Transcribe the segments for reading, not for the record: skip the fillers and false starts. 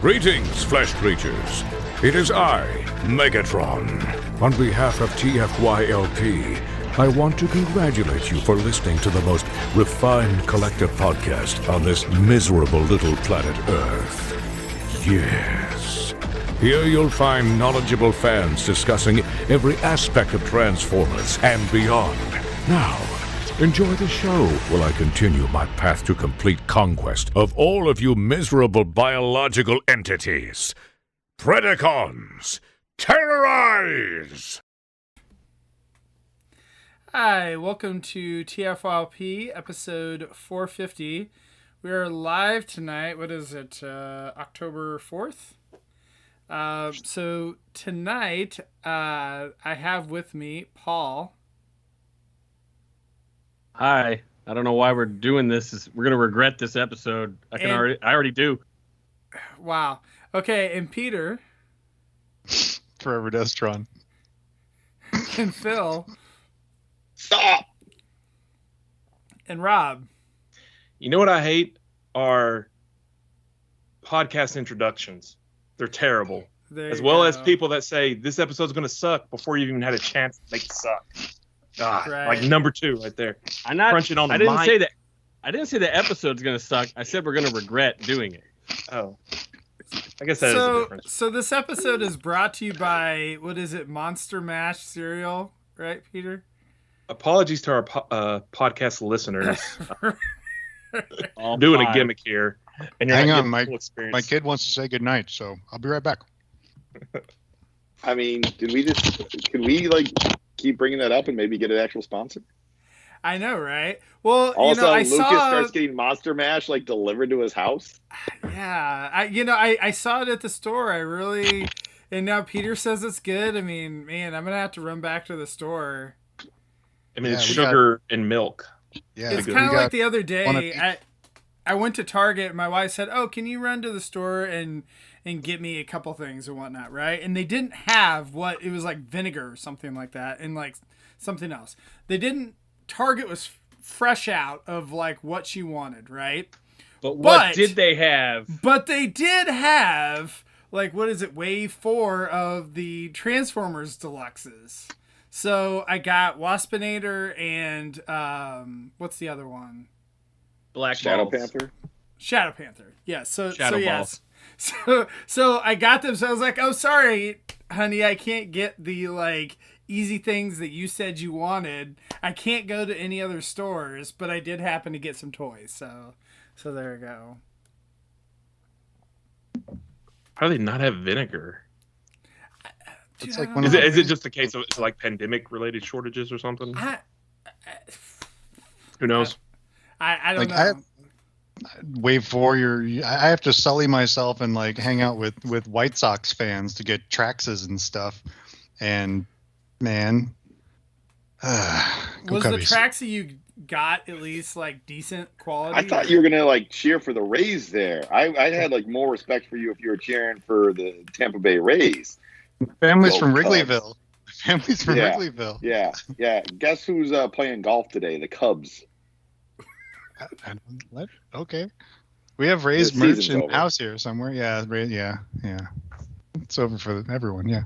Greetings, flesh creatures. It is I, Megatron. On behalf of TFYLP, I want to congratulate you for listening to the most refined collective podcast on this miserable little planet Earth. Yes. Here you'll find knowledgeable fans discussing every aspect of Transformers and beyond. Now, enjoy the show while I continue my path to complete conquest of all of you miserable biological entities. Predacons, terrorize! Hi, welcome to TFYLP episode 450. We are live tonight. What is it? October 4th? So tonight, I have with me Paul. Hi. I don't know why we're doing this. We're gonna regret this episode. I already do. Wow. Okay, and Peter. Forever Destron. And Phil. Stop! And Rob. You know what I hate are podcast introductions. They're terrible. As well as people that say this episode's going to suck before you even had a chance to make it suck. God, Right. Like number 2 right there. I'm not Crunching on the I didn't mic. say that. I didn't say the episode's gonna suck. I said we're gonna regret doing it. Oh. I guess that is the difference. So this episode is brought to you by, what is it, Monster Mash cereal, right, Peter? Apologies to our podcast listeners. All I'm doing five. a gimmick here. And you're Hang not on, getting my the full experience. My kid wants to say goodnight, so I'll be right back. I mean, can we keep bringing that up and maybe get an actual sponsor? I know, right? Well, Also, I Lucas saw. starts getting Monster Mash delivered to his house. Yeah, I saw it at the store. And now Peter says it's good. I mean, man, I'm gonna have to run back to the store. I mean, it's Yeah, we sugar and milk. Yeah, It's good. kind of we like got the other one day. of I went to Target. And my wife said, "Oh, can you run to the store and get me a couple things and whatnot?" Right? And they didn't have it was like vinegar or something like that, and like something else. They didn't. Target was fresh out of like what she wanted, right? But what But- did they have? But they did have, like, what is it, wave 4 of the Transformers Deluxes. So I got Waspinator and, what's the other one? Black Shadow balls. Panther. Shadow Panther. Yeah, so Shadow yes. So I got them, so I was like, oh, sorry, honey, I can't get the, like, easy things that you said you wanted. I can't go to any other stores, but I did happen to get some toys, so there you go. How do they not have vinegar? It's like Yeah. one Is of it just a case of it's like pandemic related shortages or something? Who knows? I don't Like, know. Wave 4. I have to sully myself and like hang out with White Sox fans to get Traxes and stuff. And man, go Was the Cubbies. Traxxas you got at least like decent quality? I thought you were gonna cheer for the Rays there. I had more respect for you if you were cheering for the Tampa Bay Rays. Families Go from Cubs. Wrigleyville. Families from Yeah. Wrigleyville. Yeah. Guess who's playing golf today? The Cubs. Okay. We have Rays The merch season's in over. house here somewhere. Yeah, yeah. It's over for everyone. Yeah.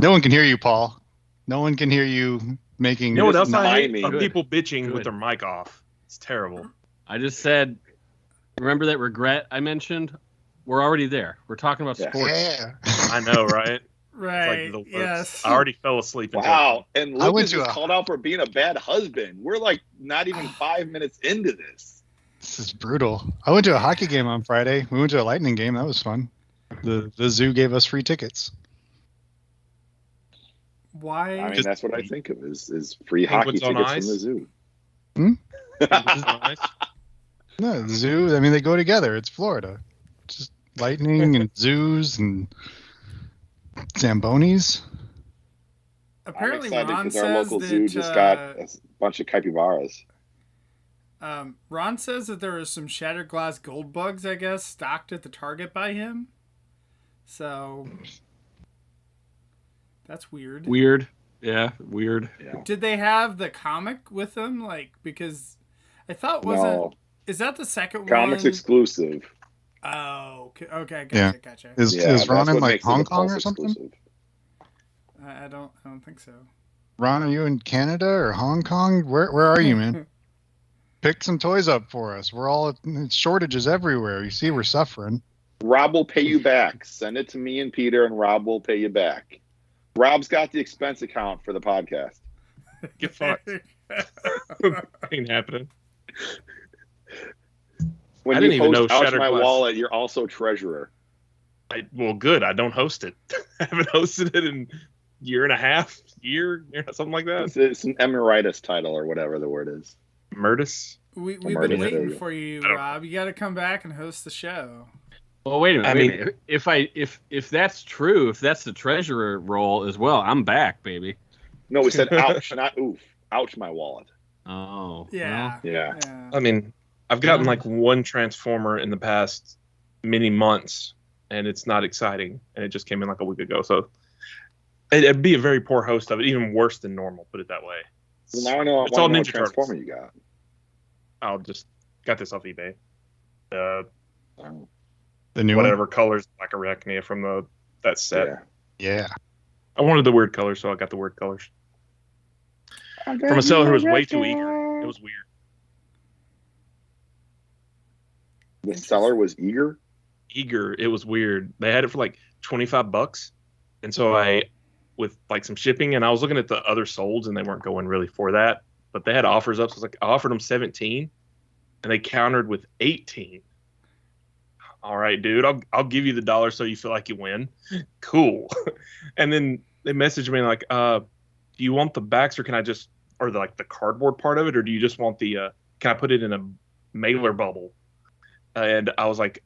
No one can hear you, Paul. No one can hear you making. You know what else I Mind hate? me. Are Good. people bitching Good. with their mic off. It's terrible. I just said, remember that regret I mentioned? We're already there. We're talking about Yeah. sports. Yeah. I know, right? right. It's like the worst. Yes. I already fell asleep. Wow. And I went Lucas to is a- called out for being a bad husband. We're not even 5 minutes into this. This is brutal. I went to a hockey game on Friday. We went to a Lightning game. That was fun. The zoo gave us free tickets. Why? I mean, that's what I think of is free Penguins hockey on tickets ice? from the zoo. No, the zoo. I mean, they go together. It's Florida. Just lightning and zoos and Zambonis. Apparently, I'm excited Ron because our says local that zoo just got a bunch of capybaras. Ron says that there were some shattered glass gold bugs, I guess, stocked at the Target by him. So that's weird. Weird. Yeah, weird. Yeah. Did they have the comic with them? Like, because I thought wasn't No, is that the second comics one? exclusive. Oh, okay, Yeah. gotcha. Is Ron that's in what like makes it a Hong Kong Pulse or something? exclusive. I don't think so. Ron, are you in Canada or Hong Kong? Where are you, man? Pick some toys up for us. We're all shortages everywhere. You see, we're suffering. Rob will pay you back. Send it to me and Peter, and Rob will pay you back. Rob's got the expense account for the podcast. Get fucked. Ain't happening. When I you didn't even host know Ouch Shattered My Glass. Wallet, you're also treasurer. Well, good. I don't host it. I haven't hosted it in year and a half, something like that. It's an emeritus title or whatever the word is. Murtis. We've Murder, been there waiting you go. for you, I don't- Rob. You got to come back and host the show. Well, wait a minute. I wait a mean- minute. If that's true, if that's the treasurer role as well, I'm back, baby. No, we said ouch, not oof. Ouch my wallet. Oh. Yeah. Yeah. I mean, I've gotten like one Transformer in the past many months, and it's not exciting. And it just came in like a week ago, so it'd be a very poor host of it, even worse than normal. Put it that way. Well, now I know, It's all what Ninja Transformer Turtles. you got. I'll just got this off eBay. Oh, The new Whatever colors like Arachnia from that set. yeah. one? Yeah. I wanted the weird colors, so I got the weird colors from a seller who was way too eager. It was weird. The seller was eager. It was weird. They had it for like $25, and so I, with like some shipping, and I was looking at the other solds, and they weren't going really for that, but they had offers up. So I was like, I offered them 17, and they countered with 18. All right, dude, I'll give you the $1 so you feel like you win. Cool. And then they messaged me like, do you want the backs, or can I just, or the cardboard part of it, or do you just want the can I put it in a mailer bubble? And I was like,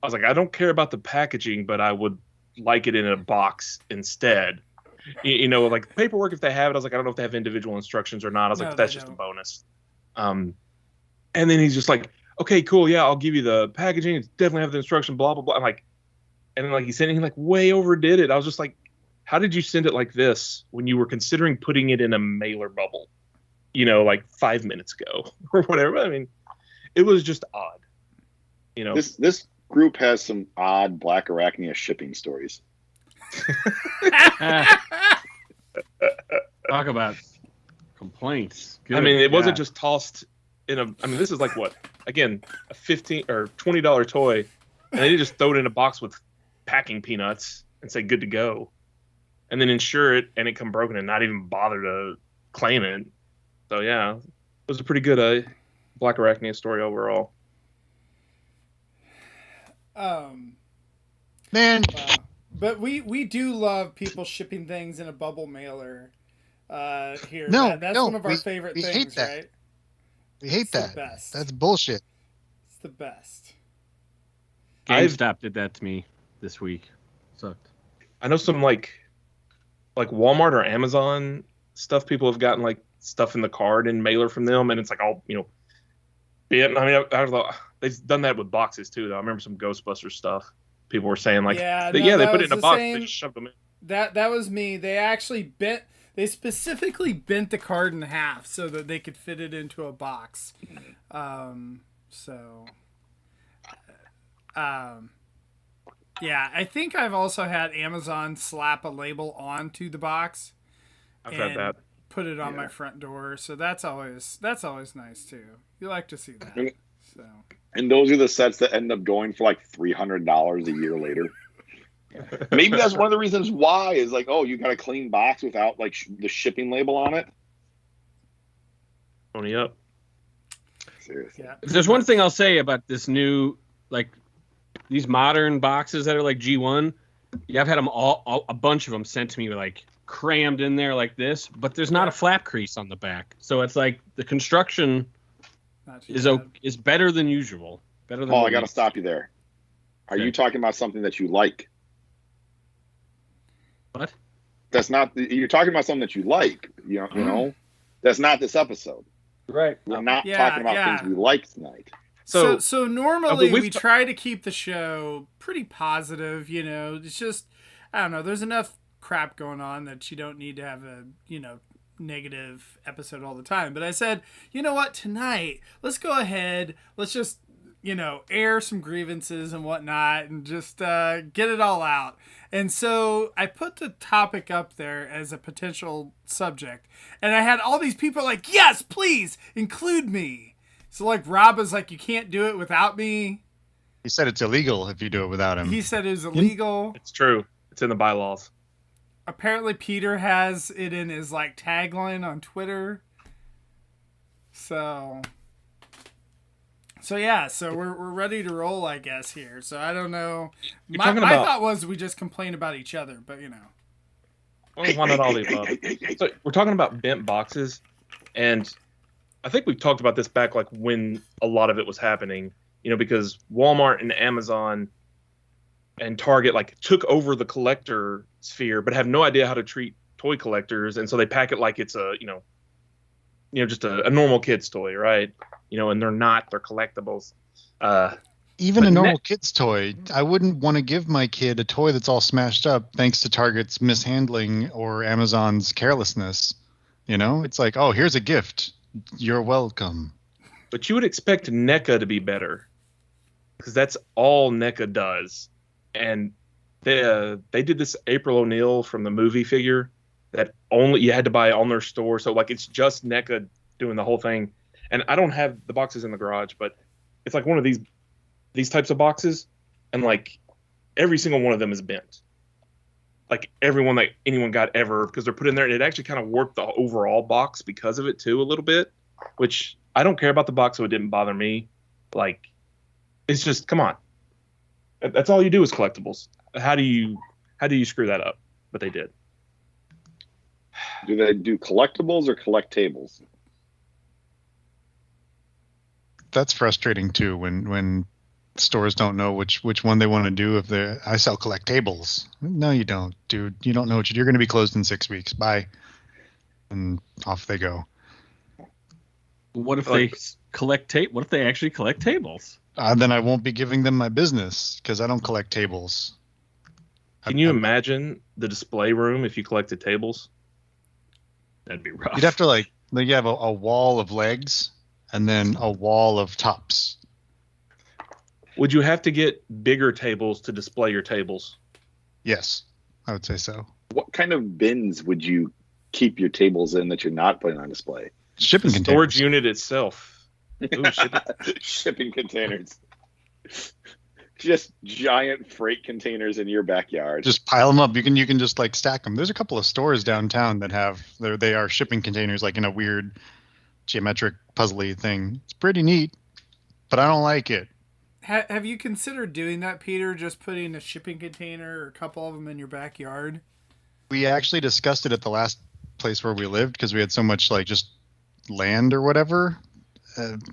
I don't care about the packaging, but I would like it in a box instead. You know, like paperwork, if they have it, I was like, I don't know if they have individual instructions or not. I was No, like, but that's they just don't. a bonus. And then he's just like, okay, cool, yeah, I'll give you the packaging. It's definitely have the instruction, blah blah blah. I'm like, and then like he sent it, he like way overdid it. I was just like, how did you send it like this when you were considering putting it in a mailer bubble? You know, like 5 minutes ago or whatever. I mean, it was just odd. You know, This group has some odd Black Arachnia shipping stories. Talk about complaints. I mean, it wasn't God. just tossed in a. I mean, this is like what? Again, a $15 or $20 toy, and they just throw it in a box with packing peanuts and say good to go, and then insure it, and it come broken and not even bother to claim it. So yeah, it was a pretty good Black Arachnia story overall. Man, But we do love people shipping things in a bubble mailer here. No, That's no, one of our we- favorite we things, hate that. right? we hate It's the that. best. That's bullshit. It's the best. GameStop did that to me this week. Sucked. I know some like Walmart or Amazon stuff. People have gotten like stuff in the card and mailer from them, and it's like all bent. I mean, I don't know. They've done that with boxes too. Though I remember some Ghostbusters stuff. People were saying like, Yeah, they no, that put it was in a the box. same- They just shoved them in. That was me. They specifically bent the card in half so that they could fit it into a box. Yeah, I think I've also had Amazon slap a label onto the box I've had that. put it on my front door. So that's always nice too. You like to see that. Mm. So And those are the sets that end up going for like $300 a year later. Maybe that's one of the reasons why is like, oh, you got a clean box without like the shipping label on it. Pony up. Seriously. yeah. If there's one thing I'll say about this new, like, these modern boxes that are like G1, yeah, I've had them all a bunch of them sent to me like crammed in there like this, but there's not a flap crease on the back, so it's like the construction Not too is bad. is better than usual. Better than Paul, what I got to we- stop you there. Are Okay. you talking about something that you like? What? That's not. You're talking about something that you like. You know. That's not this episode. Right. We're not Yeah, talking about yeah. things we like tonight. So normally we've we t- try to keep the show pretty positive, it's just I don't know, there's enough crap going on that you don't need to have a, negative episode all the time. But I said, you know what, tonight, let's go ahead, let's just air some grievances and whatnot and just get it all out. And so I put the topic up there as a potential subject. And I had all these people like, yes, please include me. So like Rob was like, you can't do it without me. He said it's illegal if you do it without him. He said it was illegal. It's true. It's in the bylaws. Apparently Peter has it in his like tagline on Twitter. So yeah, so we're ready to roll, I guess, here. So I don't know. My thought was we just complain about each other, but Well, why not all the above? So we're talking about bent boxes, and I think we've talked about this back like when a lot of it was happening, because Walmart and Amazon and Target like took over the collector sphere, but have no idea how to treat toy collectors, and so they pack it like it's a just a normal kid's toy, right? And they're not. They're collectibles. Even a normal kid's toy, I wouldn't want to give my kid a toy that's all smashed up thanks to Target's mishandling or Amazon's carelessness. It's like, oh, here's a gift. You're welcome. But you would expect NECA to be better, because that's all NECA does. And they did this April O'Neil from the movie figure that only you had to buy on their store. So like it's just NECA doing the whole thing. And I don't have the boxes in the garage, but it's like one of these types of boxes, and like every single one of them is bent. Like everyone that anyone got ever, because they're put in there, and it actually kind of warped the overall box because of it too a little bit, which I don't care about the box, so it didn't bother me. Like, it's just, come on. That's all you do is collectibles. How do you screw that up? But they did. Do they do collectibles or collect tables? That's frustrating too when stores don't know which one they want to do. I sell collectables. No, you don't, dude. You don't know what you're going to be closed in 6 weeks. Bye. And off they go. What if they collect What if they actually collect tables? Then I won't be giving them my business because I don't collect tables. Can you imagine the display room if you collected tables? That'd be rough. You'd have to you have a wall of legs and then a wall of tops. Would you have to get bigger tables to display your tables? Yes, I would say so. What kind of bins would you keep your tables in that you're not putting on display? Shipping containers. Storage unit itself. Ooh, shipping containers. Just giant freight containers in your backyard. Just pile them up. You can just like stack them. There's a couple of stores downtown that have they are shipping containers like in a weird geometric puzzly thing. It's pretty neat, but I don't like it. Have you considered doing that, Peter? Just putting a shipping container or a couple of them in your backyard? We actually discussed it at the last place where we lived because we had so much like just land or whatever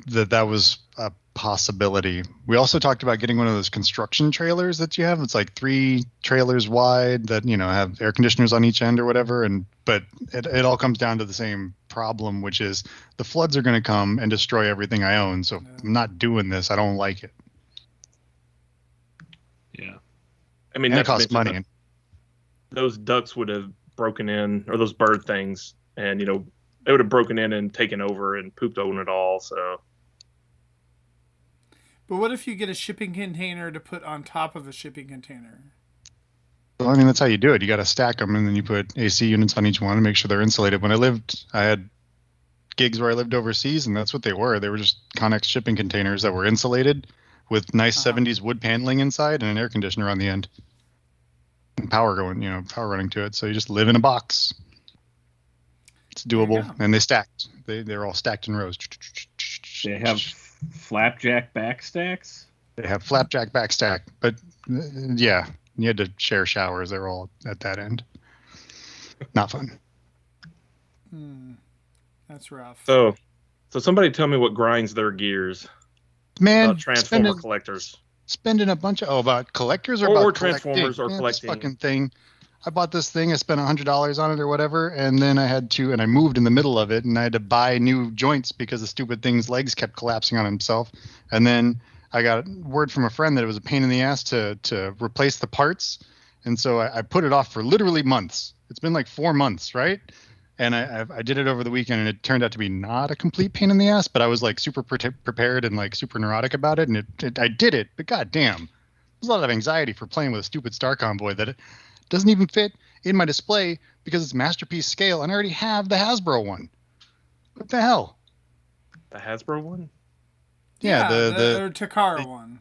that was a possibility. We also talked about getting one of those construction trailers that you have. It's like 3 trailers wide that have air conditioners on each end or whatever. But it all comes down to the same problem, which is the floods are going to come and destroy everything I own. So I'm not doing this. I don't like it. Yeah, I mean, and it costs money. Those ducks would have broken in, or those bird things, and they would have broken in and taken over and pooped on it all. So, but what if you get a shipping container to put on top of a shipping container? Well, I mean, that's how you do it. You got to stack them, and then you put AC units on each one and make sure they're insulated. When I had gigs where I lived overseas, and that's what they were. They were just Connex shipping containers that were insulated with nice 70s wood paneling inside and an air conditioner on the end. And power running to it. So you just live in a box. It's doable, and they stacked. They're all stacked in rows. They have flapjack backstacks? They have flapjack backstack, but yeah, you had to share showers. They're all at that end. Not fun. That's rough. So somebody tell me what grinds their gears. Man, about Transformer collectors. Spending a bunch of about collectors or about Transformers or collecting. This fucking thing. I bought this thing. I spent $100 on it or whatever, and then I moved in the middle of it, and I had to buy new joints because the stupid thing's legs kept collapsing on himself. And then I got word from a friend that it was a pain in the ass to replace the parts, and so I put it off for literally months. It's been like 4 months, right? And I did it over the weekend, and it turned out to be not a complete pain in the ass, but I was like super prepared and like super neurotic about it, and I did it. But goddamn, there's a lot of anxiety for playing with a stupid Star Convoy that it doesn't even fit in my display because it's masterpiece scale, and I already have the Hasbro one. What the hell? The Hasbro one? Yeah, the Takara one.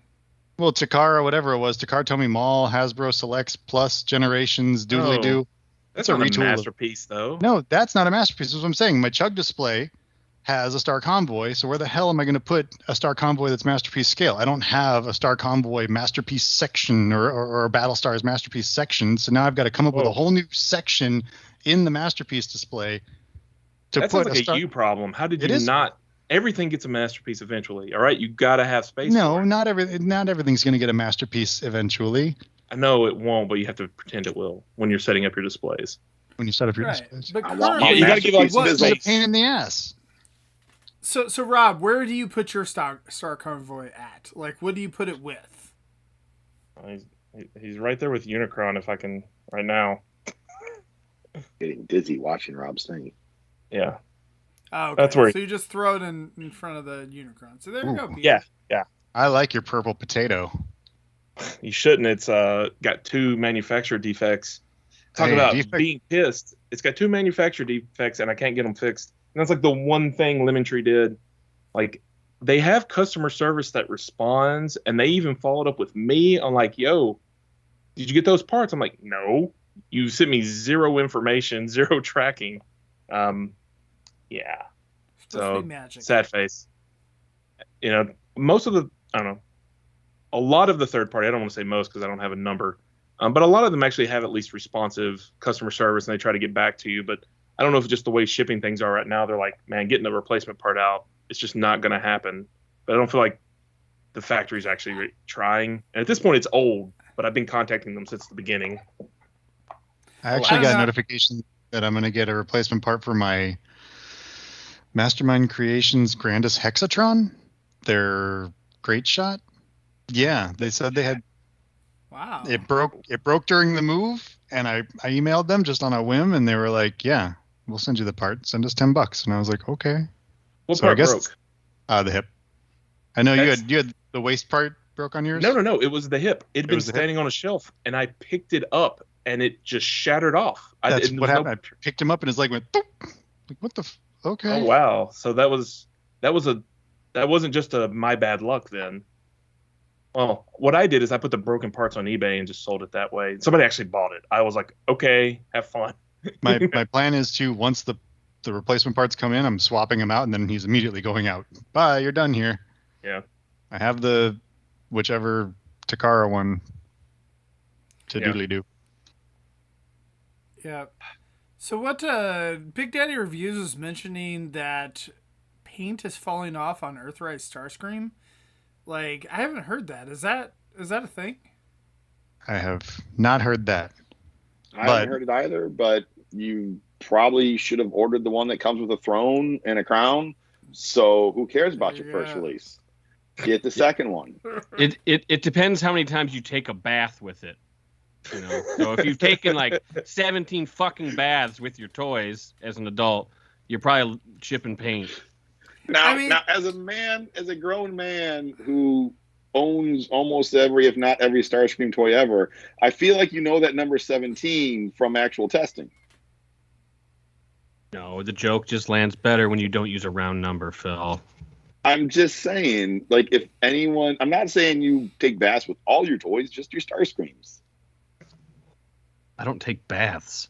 Well, Takara, whatever it was, Takara Tomy Mall, Hasbro Selects Plus Generations, Doodly Doo. That's a not a retool masterpiece, though. No, that's not a masterpiece. That's what I'm saying. My Chug display has a Star Convoy, so where the hell am I going to put a Star Convoy that's masterpiece scale? I don't have a Star Convoy masterpiece section or a Battlestar's masterpiece section, so now I've got to come up with a whole new section in the masterpiece display to that put sounds like a you problem. How did you not? Everything gets a masterpiece eventually. All right, you got to have space. No, not everything's going to get a masterpiece eventually. I know it won't, but you have to pretend it will when you're setting up your displays. When you set up your displays, but you got to give it's a pain in the ass. So Rob, where do you put your Star Convoy at? Like, what do you put it with? He's right there with Unicron. If I can, right now. Getting dizzy watching Rob's thing. Yeah. Oh, okay. That's where. So you just throw it in front of the Unicron. So there you go. Yeah. I like your purple potato. You shouldn't. It's got 2 manufacturer defects. Talk about being pissed. It's got 2 manufacturer defects, and I can't get them fixed. And that's like the one thing Lemon Tree did. Like, they have customer service that responds, and they even followed up with me on like, yo, did you get those parts? I'm like, no. You sent me 0 information, 0 tracking. Yeah. So, sad face. You know, most of the, I don't know, a lot of the third party, I don't want to say most because I don't have a number, but a lot of them actually have at least responsive customer service, and they try to get back to you. But I don't know if it's just the way shipping things are right now. They're like, man, getting the replacement part out, it's just not going to happen. But I don't feel like the factory's actually trying. And at this point, it's old, but I've been contacting them since the beginning. I actually got a notification that I'm going to get a replacement part for my Mastermind Creations Grandis Hexatron. Their Great Shot. Yeah, they said they had. Wow. It broke during the move, and I emailed them just on a whim, and they were like, "Yeah, we'll send you the part. Send us $10." And I was like, "Okay." What part broke? The hip. I know you had the waist part broke on yours. No. It was the hip. It'd been standing on a shelf, and I picked it up, and it just shattered off. That's what happened. I picked him up, and his leg went. Boop. Like, what the? Okay. Oh wow. So that wasn't just my bad luck then. Well, what I did is I put the broken parts on eBay and just sold it that way. Somebody actually bought it. I was like, okay, have fun. my plan is to, once the replacement parts come in, I'm swapping them out, and then he's immediately going out. Bye, you're done here. Yeah. I have the whichever Takara one to doodly do. Yeah. So what Big Daddy Reviews is mentioning that paint is falling off on Earthrise Starscream. Like, I haven't heard that. Is that a thing? I have not heard that. I haven't heard it either, but you probably should have ordered the one that comes with a throne and a crown. So who cares about your first release? Get the second one. It depends how many times you take a bath with it. You know, so if you've taken like 17 fucking baths with your toys as an adult, you're probably chipping paint. Now, as a grown man who owns almost every, if not every Starscream toy ever, I feel like you know that number 17 from actual testing. No, the joke just lands better when you don't use a round number, Phil. I'm just saying, like, if anyone, I'm not saying you take baths with all your toys, just your Starscreams. I don't take baths.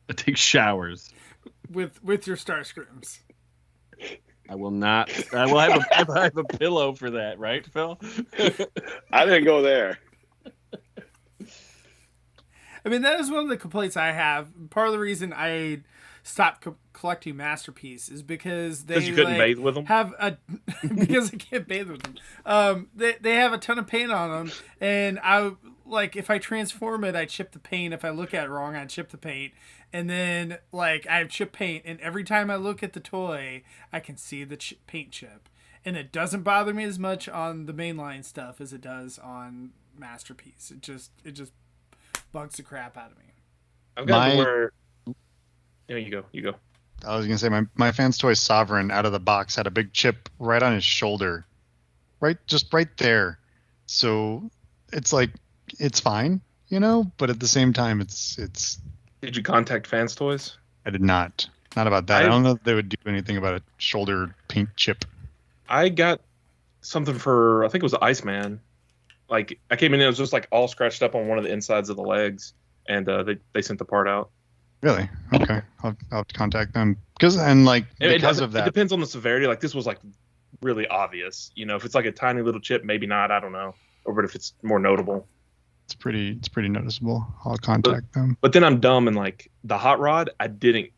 I take showers. With your Starscreams. I will not. I will have a pillow for that, right, Phil? I didn't go there. I mean, that is one of the complaints I have. Part of the reason I stopped collecting Masterpiece is because they you couldn't bathe with them. Because I can't bathe with them. They have a ton of paint on them, and if I transform it, I chip the paint. If I look at it wrong, I chip the paint. And then, I have chip paint, and every time I look at the toy, I can see the paint chip. And it doesn't bother me as much on the mainline stuff as it does on Masterpiece. It just bugs the crap out of me. I've got to where There you go. You go. I was gonna say my Fans Toy Sovereign out of the box had a big chip right on his shoulder, just right there. So it's like it's fine, but at the same time it's. Did you contact Fans Toys? I did not. Not about that. I don't know if they would do anything about a shoulder paint chip. I got something for, I think it was Iceman. Like, I came in and it was just like all scratched up on one of the insides of the legs, and they sent the part out. Really? Okay. I'll have to contact them because of that. It depends on the severity. Like, this was like really obvious. If it's like a tiny little chip, maybe not. I don't know. Or but if it's more notable. It's pretty noticeable. I'll contact them. But then I'm dumb, and like the hot rod, I didn't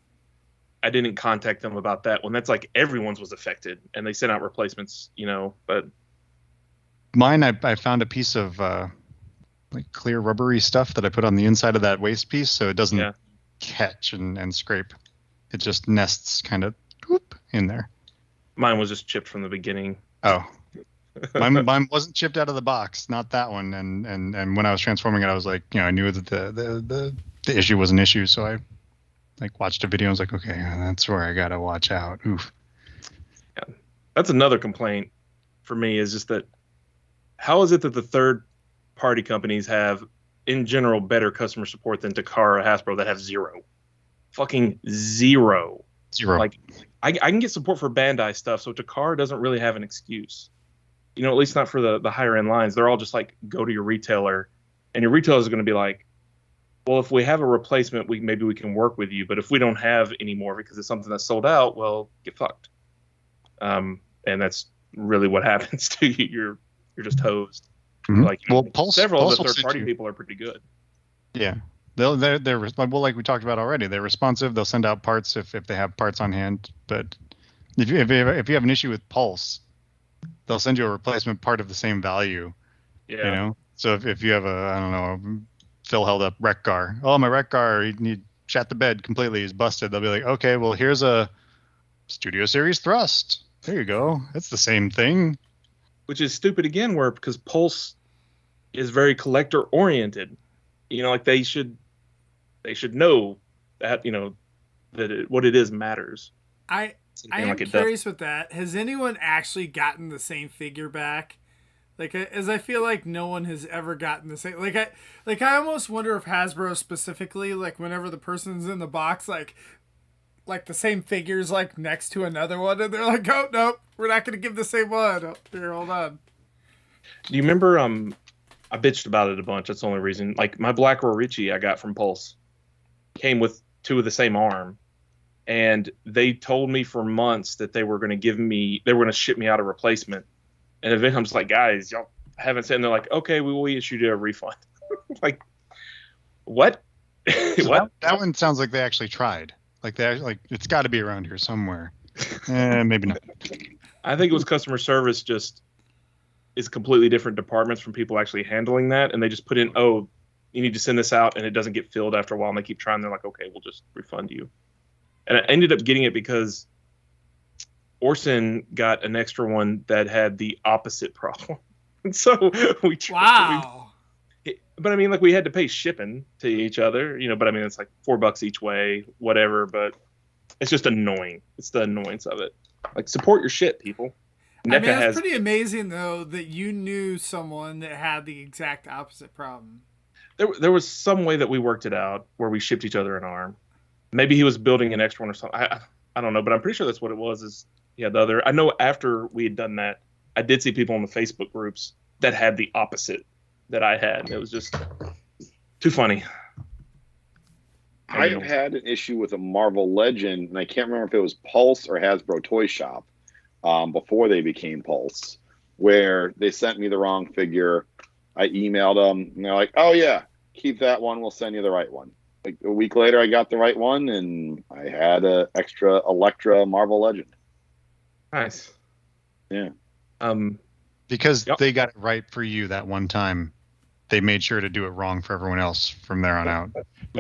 contact them about that when that's like everyone's was affected, and they sent out replacements. But mine, I found a piece of like clear rubbery stuff that I put on the inside of that waist piece, so it doesn't catch and scrape. It just nests kind of in there. Mine was just chipped from the beginning. Oh. Mine wasn't chipped out of the box, not that one. And when I was transforming it, I was like, I knew that the issue was an issue, so I like watched a video and was like, okay, that's where I gotta watch out. Oof. Yeah. That's another complaint for me, is just that how is it that the third party companies have in general better customer support than Takara or Hasbro that have zero? Fucking zero. Like I can get support for Bandai stuff, so Takara doesn't really have an excuse. At least not for the higher end lines. They're all just like, go to your retailer, and your retailer is going to be like, well, if we have a replacement, maybe we can work with you. But if we don't have any more because it's something that's sold out, well, get fucked. And that's really what happens to you. You're just hosed. Mm-hmm. Like, Pulse, several of the third party people are pretty good. Yeah, they're well, like we talked about already. They're responsive. They'll send out parts if they have parts on hand. But if you have an issue with Pulse, they'll send you a replacement part of the same value. Yeah. So if you have Phil held up Wreck-gar. Oh, my Wreck-gar, he shat the bed completely. He's busted. They'll be like, okay, well, here's a Studio Series thrust. There you go. It's the same thing. Which is stupid again, because Pulse is very collector oriented. Like they should know that what it is matters. I am curious with that. Has anyone actually gotten the same figure back? As I feel like no one has ever gotten the same. I almost wonder if Hasbro specifically, like whenever the person's in the box, like the same figures like next to another one, and they're like, oh nope, we're not gonna give the same one. Oh, here, hold on. Do you remember? I bitched about it a bunch. That's the only reason. Like my Black Rorichi I got from Pulse came with two of the same arm. And they told me for months that they were going to ship me out a replacement. And eventually I'm just like, guys, y'all haven't said, and they're like, okay, we will issue you a refund. Like, what? So what? That one sounds like they actually tried. Like it's got to be around here somewhere. Maybe not. I think it was customer service just is completely different departments from people actually handling that. And they just put in, oh, you need to send this out, and it doesn't get filled after a while. And they keep trying. They're like, okay, we'll just refund you. And I ended up getting it because Orson got an extra one that had the opposite problem. And so we tried. Wow. But I mean, like we had to pay shipping to each other, but I mean, it's like $4 each way, whatever. But it's just annoying. It's the annoyance of it. Like, support your shit, people. It's pretty amazing, though, that you knew someone that had the exact opposite problem. There was some way that we worked it out where we shipped each other an arm. Maybe he was building an extra one or something. I don't know, but I'm pretty sure that's what it was. Is the other. I know after we had done that, I did see people in the Facebook groups that had the opposite that I had. It was just too funny. I've had an issue with a Marvel Legend, and I can't remember if it was Pulse or Hasbro Toy Shop before they became Pulse, where they sent me the wrong figure. I emailed them, and they're like, oh, yeah, keep that one. We'll send you the right one. Like a week later, I got the right one, and I had an extra Elektra Marvel Legend. Nice. Yeah. Because they got it right for you that one time, they made sure to do it wrong for everyone else from there on out.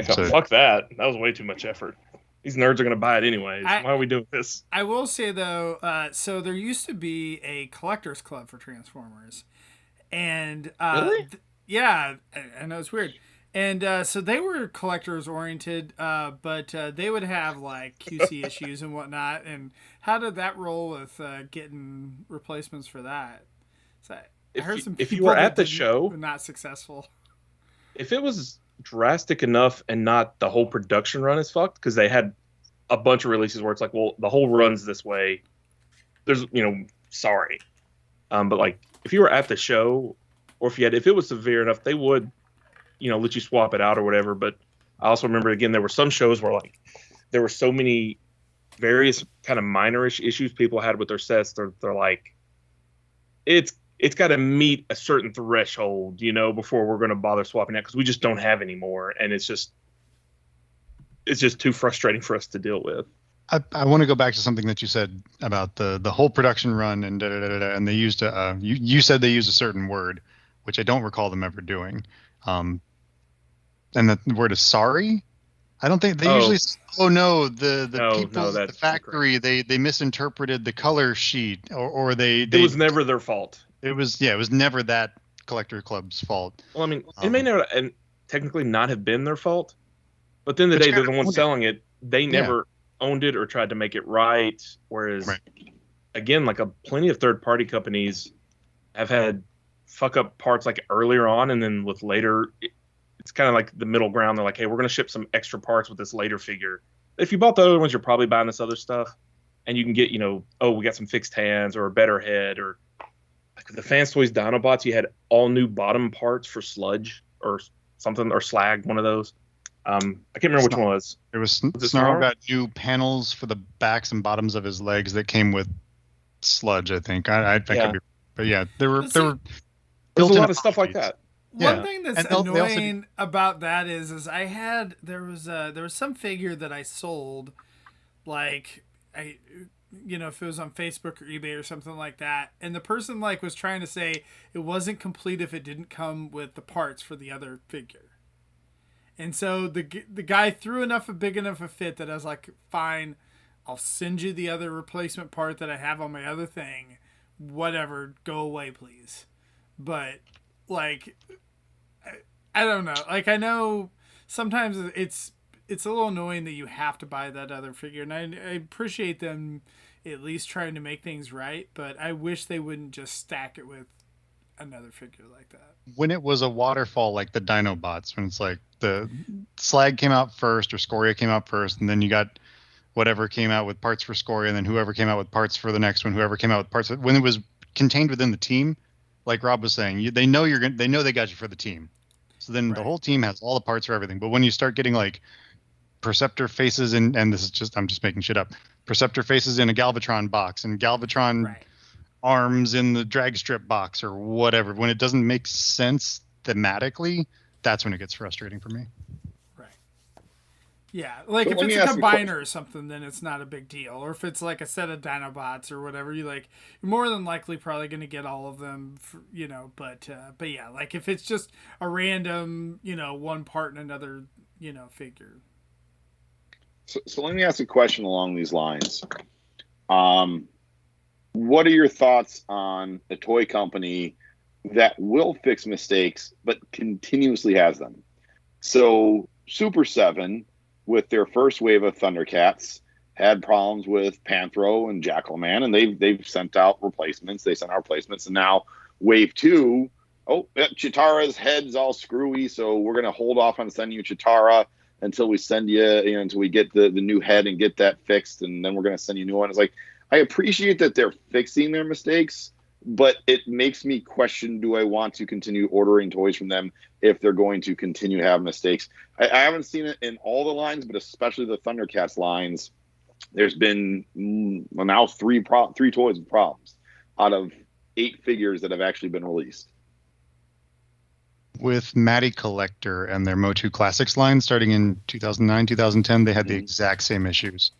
Fuck that. That was way too much effort. These nerds are going to buy it anyways. Why are we doing this? I will say, though, so there used to be a collector's club for Transformers. And really? Yeah, I know it's weird. And so they were collectors oriented, but they would have like QC issues and whatnot. And how did that roll with getting replacements for that? So I heard some if you people were at that the show, were not successful. if it was drastic enough and not the whole production run is fucked, because they had a bunch of releases where it's like, well, the whole run's this way. There's, sorry. But like, if you were at the show, or if it was severe enough, they would, let you swap it out or whatever. But I also remember, again, there were some shows where like there were so many various kind of minorish issues people had with their sets. They're like, it's got to meet a certain threshold, before we're going to bother swapping out, because we just don't have any more, and it's just too frustrating for us to deal with. I want to go back to something that you said about the whole production run and and they used you said they used a certain word, which I don't recall them ever doing. And the word is sorry. I don't think they usually. Oh no, the people at the factory they misinterpreted the color sheet, or they. It was never their fault. It was never that collector club's fault. Well, I mean, it may never and technically not have been their fault, but then they're the ones selling it. They never owned it or tried to make it right. Whereas, again, like plenty of third-party companies have had fuck up parts like earlier on, and then with later, it's kind of like the middle ground. They're like, hey, we're going to ship some extra parts with this later figure. If you bought the other ones, you're probably buying this other stuff, and you can get, we got some fixed hands or a better head, or like the Fans Toys Dinobots, you had all new bottom parts for Sludge or something, or Slag, one of those. I can't remember which one it was. It was Snarl got new panels for the backs and bottoms of his legs that came with Sludge, I think. I could be, but yeah, there's a lot of stuff like that. One thing that's annoying about that is there was some figure that I sold, like if it was on Facebook or eBay or something like that, and the person was trying to say it wasn't complete if it didn't come with the parts for the other figure. And so the guy threw a big enough a fit that I was like, fine, I'll send you the other replacement part that I have on my other thing. Whatever, go away, please. But I don't know. I know sometimes it's a little annoying that you have to buy that other figure, and I appreciate them at least trying to make things right, but I wish they wouldn't just stack it with another figure like that. When it was a waterfall like the Dinobots, when it's like the Slag came out first or Scoria came out first, and then you got whatever came out with parts for Scoria, and then whoever came out with parts for the next one, whoever came out with parts when it was contained within the team, like Rob was saying, they know they got you for the team. So then the whole team has all the parts for everything. But when you start getting like Perceptor faces and this is I'm just making shit up. Perceptor faces in a Galvatron box and Galvatron arms in the drag strip box or whatever. When it doesn't make sense thematically, that's when it gets frustrating for me. Right. Yeah, like if it's a combiner or something, then it's not a big deal. Or if it's like a set of Dinobots or whatever, you're more than likely probably going to get all of them, But yeah, like if it's just a random, one part and another, figure. So let me ask a question along these lines. What are your thoughts on a toy company that will fix mistakes but continuously has them? So Super 7, with their first wave of Thundercats, had problems with Panthro and Jackalman, and they've sent out replacements. They sent out replacements, and now Wave 2, Chitara's head's all screwy, so we're going to hold off on sending you Chitara until we send you, until we get the new head and get that fixed, and then we're going to send you a new one. It's like, I appreciate that they're fixing their mistakes, but it makes me question, do I want to continue ordering toys from them if they're going to continue to have mistakes? I haven't seen it in all the lines, but especially the Thundercats lines. There's been now three toys with problems out of 8 figures that have actually been released. With Matty Collector and their Motu Classics line starting in 2009, 2010, they had the exact same issues.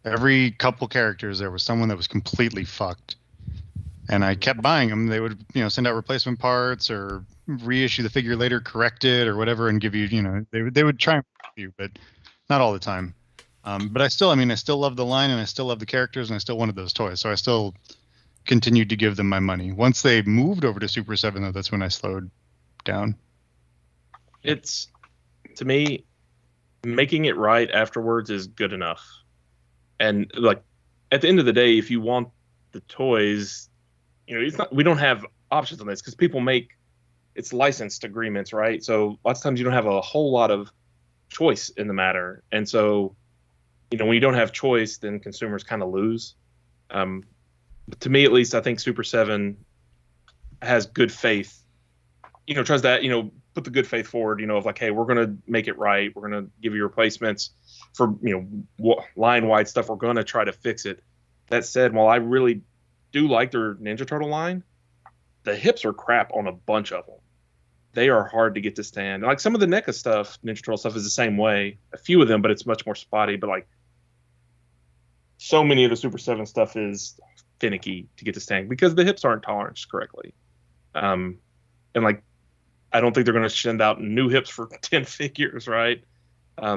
Every couple characters, there was someone that was completely fucked. And I kept buying them. They would, send out replacement parts or reissue the figure later, correct it or whatever, and give you, they would try and you, but not all the time. But I still love the line and I still love the characters and I still wanted those toys. So I still continued to give them my money. Once they moved over to Super 7, though, that's when I slowed down. It's to me, making it right afterwards is good enough. And like at the end of the day, if you want the toys, it's not, we don't have options on this because people make it's licensed agreements, right? So lots of times you don't have a whole lot of choice in the matter. And so, when you don't have choice, then consumers kind of lose. But to me, at least, I think Super 7 has good faith, tries to, put the good faith forward, of like, hey, we're going to make it right. We're going to give you replacements for, line-wide stuff. We're going to try to fix it. That said, while I really do like their Ninja Turtle line, the hips are crap on a bunch of them. They are hard to get to stand. Like some of the NECA stuff, Ninja Turtle stuff is the same way. A few of them, but it's much more spotty. But like so many of the Super 7 stuff is finicky to get to stand because the hips aren't toleranced correctly. And like, I don't think they're going to send out new hips for 10 figures, right?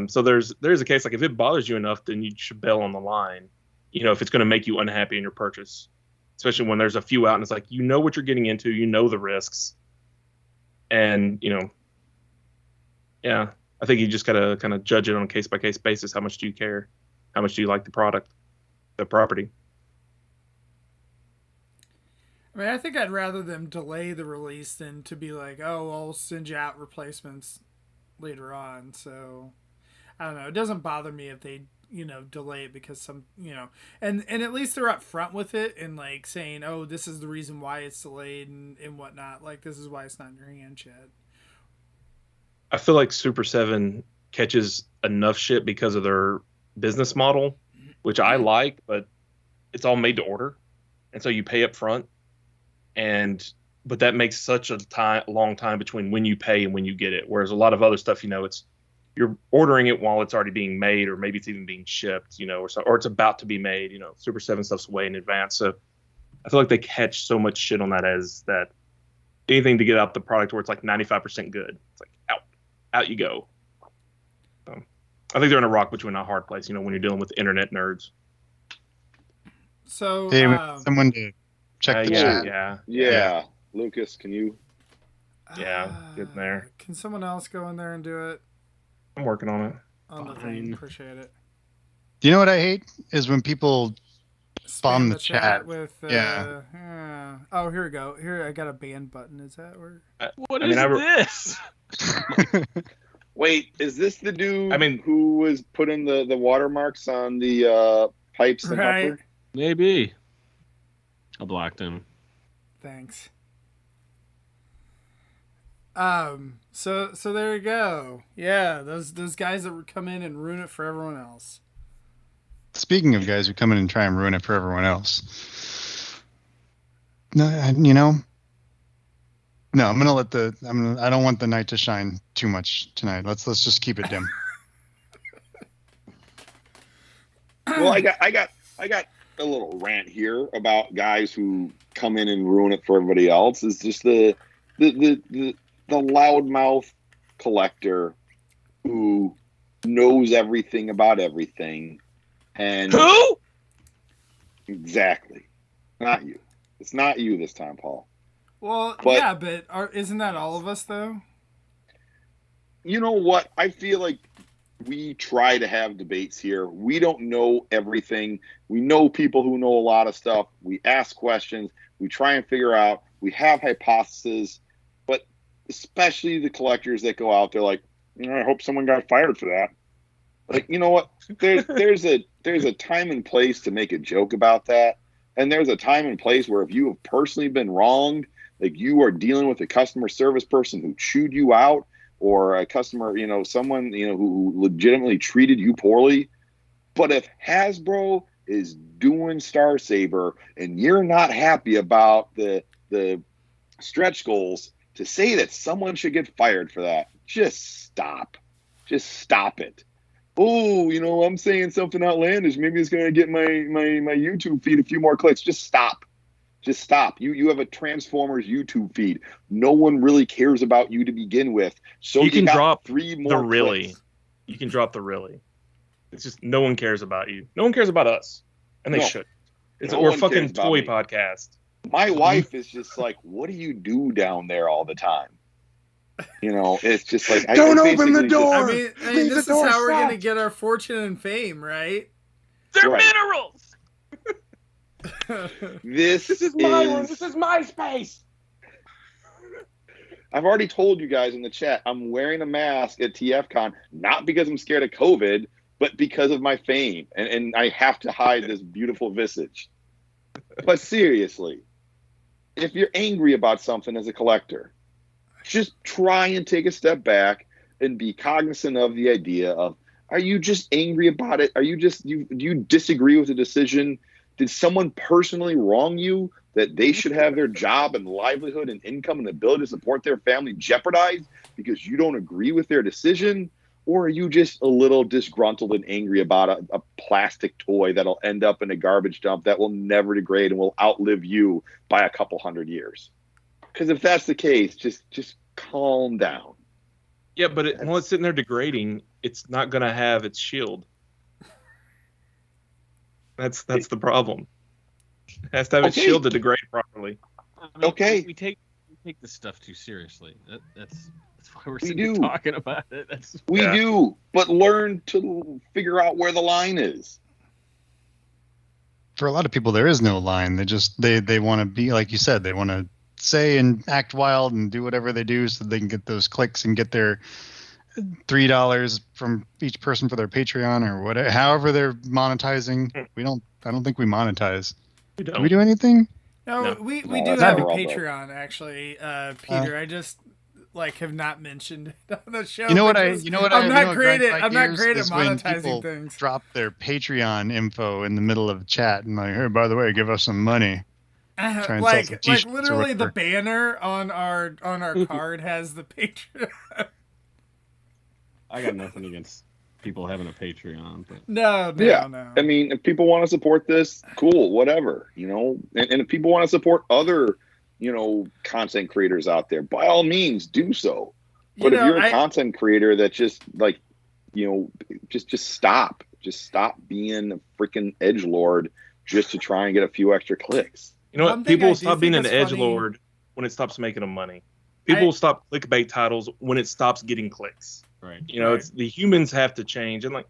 So there's a case like if it bothers you enough, then you should bail on the line. If it's going to make you unhappy in your purchase, especially when there's a few out and it's like, what you're getting into, the risks. And, yeah, I think you just got to kind of judge it on a case by case basis. How much do you care? How much do you like the product, the property? I mean, I think I'd rather them delay the release than to be like, oh, I'll send you out replacements later on. So I don't know. It doesn't bother me if they, delay it because some, and at least they're up front with it and like saying, oh, this is the reason why it's delayed and whatnot. Like, this is why it's not in your hands yet. I feel like Super 7 catches enough shit because of their business model, which I like, but it's all made to order. And so you pay up front. But that makes such a long time between when you pay and when you get it. Whereas a lot of other stuff, you're ordering it while it's already being made, or maybe it's even being shipped, or it's about to be made. Super 7 stuff's way in advance. So I feel like they catch so much shit on that as that anything to get out the product where it's like 95% good. It's like out you go. I think they're in a rock between a hard place, when you're dealing with internet nerds. So hey, someone to check the chat. Yeah. Lucas, can you? Yeah, get in there. Can someone else go in there and do it? I'm working on it. On the thing. Appreciate it. Do you know what I hate? Is when people spam the chat. With, yeah. Oh, here we go. Here, I got a ban button. Is that where? What is this? Wait, is this the dude who was putting the watermarks on the pipes and upward? Maybe. I blocked him. Thanks. So there you go. Yeah, those guys that would come in and ruin it for everyone else. Speaking of guys who come in and try and ruin it for everyone else. No, No, I'm gonna I don't want the night to shine too much tonight. Let's just keep it dim. Well, I got a little rant here about guys who come in and ruin it for everybody else. It's just the loudmouth collector who knows everything about everything. And who? Exactly. Not you. It's not you this time, Paul. Well, yeah, but isn't that all of us, though? You know what? I feel like we try to have debates here. We don't know everything. We know people who know a lot of stuff. We ask questions. We try and figure out. We have hypotheses. But especially the collectors that go out there like, I hope someone got fired for that. Like, you know what? There's a time and place to make a joke about that. And there's a time and place where if you have personally been wronged, like you are dealing with a customer service person who chewed you out, or a customer, someone, who legitimately treated you poorly. But if Hasbro is doing Star Saber and you're not happy about the stretch goals, to say that someone should get fired for that, just stop. Just stop it. Oh, I'm saying something outlandish. Maybe it's going to get my YouTube feed a few more clicks. Just stop. Just stop. You have a Transformers YouTube feed. No one really cares about you to begin with. So you can drop 3 more the really. clicks. You can drop the really. It's just no one cares about you. No one cares about us, and they should. We're a fucking toy podcast. My wife is just like, what do you do down there all the time? You know, it's just like Don't open the door. I mean Leave this the is door how we're gonna shut. get our fortune and fame, right? They're Right. minerals. This This is my room. This is my space. I've already told you guys in the chat, I'm wearing a mask at TFCon, not because I'm scared of COVID, but because of my fame. And I have to hide this beautiful visage. But seriously, if you're angry about something as a collector, just try and take a step back and be cognizant of the idea of, are you just angry about it? Are you just, do you disagree with the decision? Did someone personally wrong you that they should have their job and livelihood and income and ability to support their family jeopardized because you don't agree with their decision? Or are you just a little disgruntled and angry about a plastic toy that'll end up in a garbage dump that will never degrade and will outlive you by a couple hundred years? Because if that's the case, just calm down. Yeah, but while it's sitting there degrading, it's not going to have its shield. That's the problem. It has to have its shield to degrade properly. I mean, Okay. We take this stuff too seriously. That's why we're We sitting here do. talking about it. We do, but learn to figure out where the line is. For a lot of people, there is no line. They want to be, like you said, they want to say and act wild and do whatever they do so they can get those clicks and get their $3 from each person for their Patreon or whatever. However they're monetizing, I don't think we monetize. We don't. Do we do anything? No, No. we No, do that's have a not wrong, Patreon actually, Peter. I just have not mentioned it on the show. You know what because I'm not great at is when monetizing people things. drop their Patreon info in the middle of the chat and like, hey, by the way, give us some money. Try and sell some Like t-shirts or literally the whatever. banner on our card has the Patreon. I got nothing against people having a Patreon, but No. I mean, if people want to support this, cool, whatever, you know. And if people want to support other, you know, content creators out there, by all means, do so. But if you're a content creator that just like, you know, just stop. Just stop being a freaking edgelord just to try and get a few extra clicks. You know One what? thing People I will do stop being an think is funny- edgelord when it stops making them money. People will stop clickbait titles when it stops getting clicks. right. You know, it's the humans have to change, and like,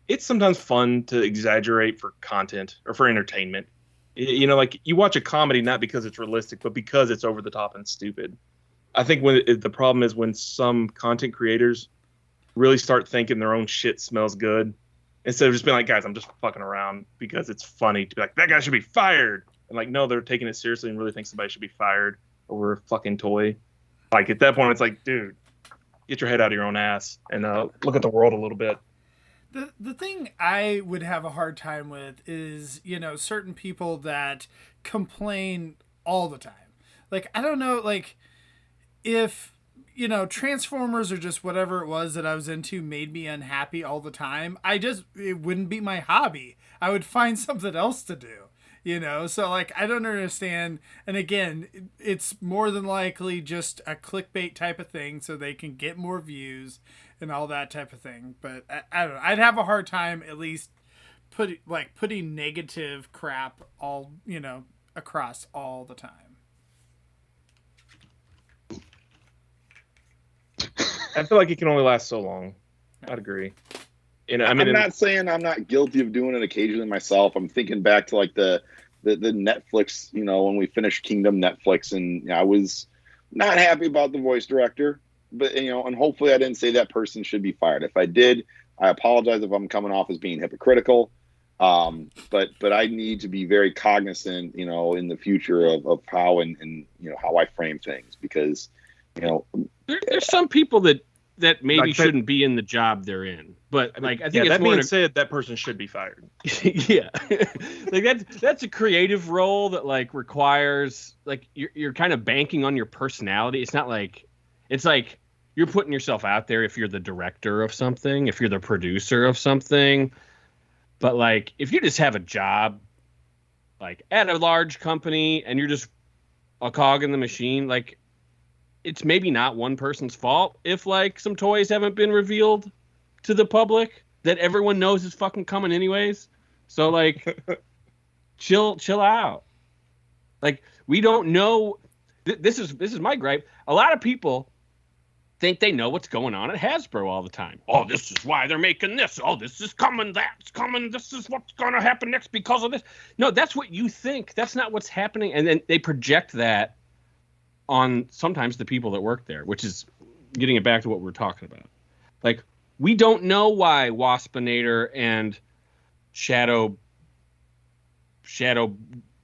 it's sometimes fun to exaggerate for content or for entertainment. You know, like you watch a comedy not because it's realistic, but because it's over the top and stupid. I think the problem is when some content creators really start thinking their own shit smells good, instead of just being like, guys, I'm just fucking around because it's funny to be like, that guy should be fired. And like, no, they're taking it seriously and really think somebody should be fired over a fucking toy. Like at that point, it's like, dude, get your head out of your own ass and look at the world a little bit. The thing I would have a hard time with is, you know, certain people that complain all the time. Like, I don't know, like, if, you know, Transformers or just whatever it was that I was into made me unhappy all the time, it wouldn't be my hobby. I would find something else to do. You know, so like, I don't understand. And again, it's more than likely just a clickbait type of thing so they can get more views and all that type of thing. But I don't know. I'd have a hard time at least putting negative crap all, you know, across all the time. I feel like it can only last so long. I'd agree. You know, I mean, I'm not saying I'm not guilty of doing it occasionally myself. I'm thinking back to like the Netflix, you know, when we finished Kingdom Netflix, and I was not happy about the voice director, but you know, and hopefully I didn't say that person should be fired. If I did, I apologize if I'm coming off as being hypocritical. But I need to be very cognizant, you know, in the future of how and you know how I frame things, because you know there's some people that maybe Like that- shouldn't be in the job they're in, but like I think it's that more being said, that person should be fired. yeah, like that's a creative role that like requires like you're kind of banking on your personality. It's not like it's like you're putting yourself out there if you're the director of something, if you're the producer of something. But like if you just have a job like at a large company and you're just a cog in the machine, like it's maybe not one person's fault if like some toys haven't been revealed to the public that everyone knows is fucking coming anyways. So like chill out. Like we don't know. This is my gripe. A lot of people think they know what's going on at Hasbro all the time. Oh, this is why they're making this. Oh, this is coming. That's coming. This is what's going to happen next because of this. No, that's what you think. That's not what's happening. And then they project that on sometimes the people that work there, which is getting it back to what we're talking about. Like, we don't know why Waspinator and Shadow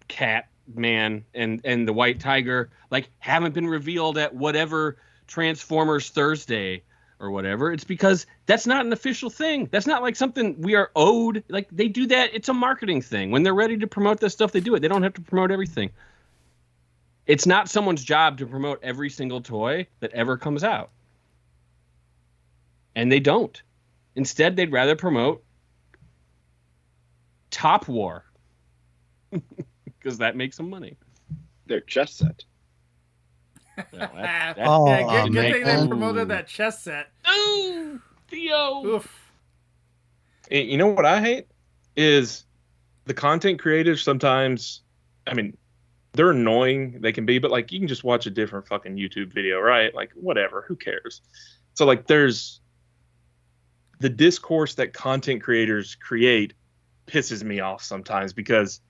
Cat Man and the White Tiger like haven't been revealed at whatever Transformers Thursday or whatever. It's because that's not an official thing. That's not like something we are owed. Like, they do that. It's a marketing thing. When they're ready to promote this stuff, they do it. They don't have to promote everything. It's not someone's job to promote every single toy that ever comes out. And they don't. Instead, they'd rather promote Top War because that makes them money. Their chess set. Well, good thing they promoted that chess set. Ooh, Theo. Oof. You know what I hate is the content creators sometimes. I mean, they're annoying. They can be, but like, you can just watch a different fucking YouTube video, right? Like, whatever. Who cares? So like, there's the discourse that content creators create pisses me off sometimes, because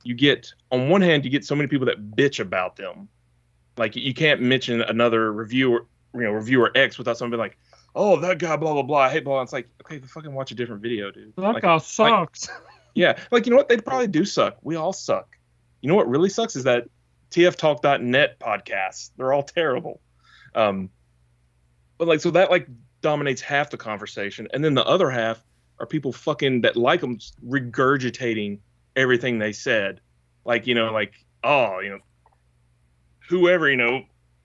you get, on one hand, you get so many people that bitch about them. Like, you can't mention another reviewer X without somebody like, oh, that guy, blah, blah, blah, I hate blah. It's like, okay, fucking watch a different video, dude. That guy sucks. Yeah. Like, you know what? They probably do suck. We all suck. You know what really sucks is that tftalk.net podcasts. They're all terrible. But like, so that like dominates half the conversation. And then the other half are people fucking that like them regurgitating everything they said. Like, like, oh, whoever,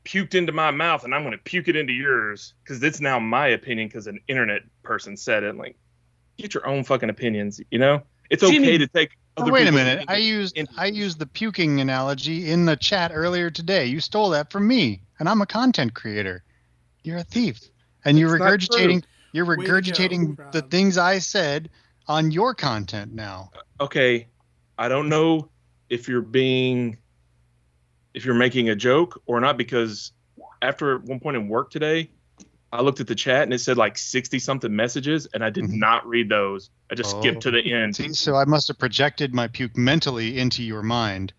puked into my mouth and I'm going to puke it into yours because it's now my opinion because an internet person said it. Like, get your own fucking opinions, It's okay to take other wait a people's minute. I used the puking analogy in the chat earlier today. You stole that from me, and I'm a content creator. You're a thief. And you're regurgitating the things I said on your content now. Okay. I don't know if you're making a joke or not, because after one point in work today, I looked at the chat and it said like 60 something messages and I did not read those. I just skipped to the end. See, so I must have projected my puke mentally into your mind.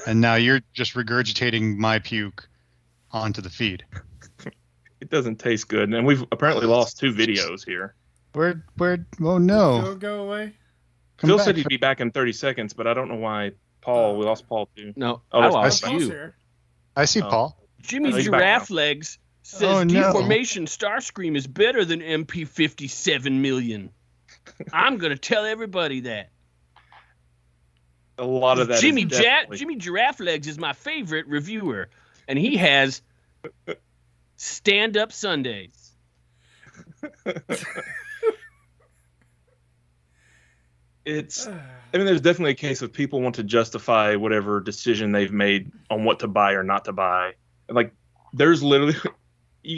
And now you're just regurgitating my puke onto the feed. It doesn't taste good. And we've apparently lost 2 videos here. Where, oh no. Go away. Phil said he'd be back in 30 seconds, but I don't know why we lost Paul too. No, I lost you. I see Paul. Jimmy's giraffe legs says Deformation Starscream is better than MP57 million. I'm going to tell everybody that. A lot of that Jimmy Giraffe Legs is my favorite reviewer, and he has stand-up Sundays. There's definitely a case of people want to justify whatever decision they've made on what to buy or not to buy. Like, there's literally,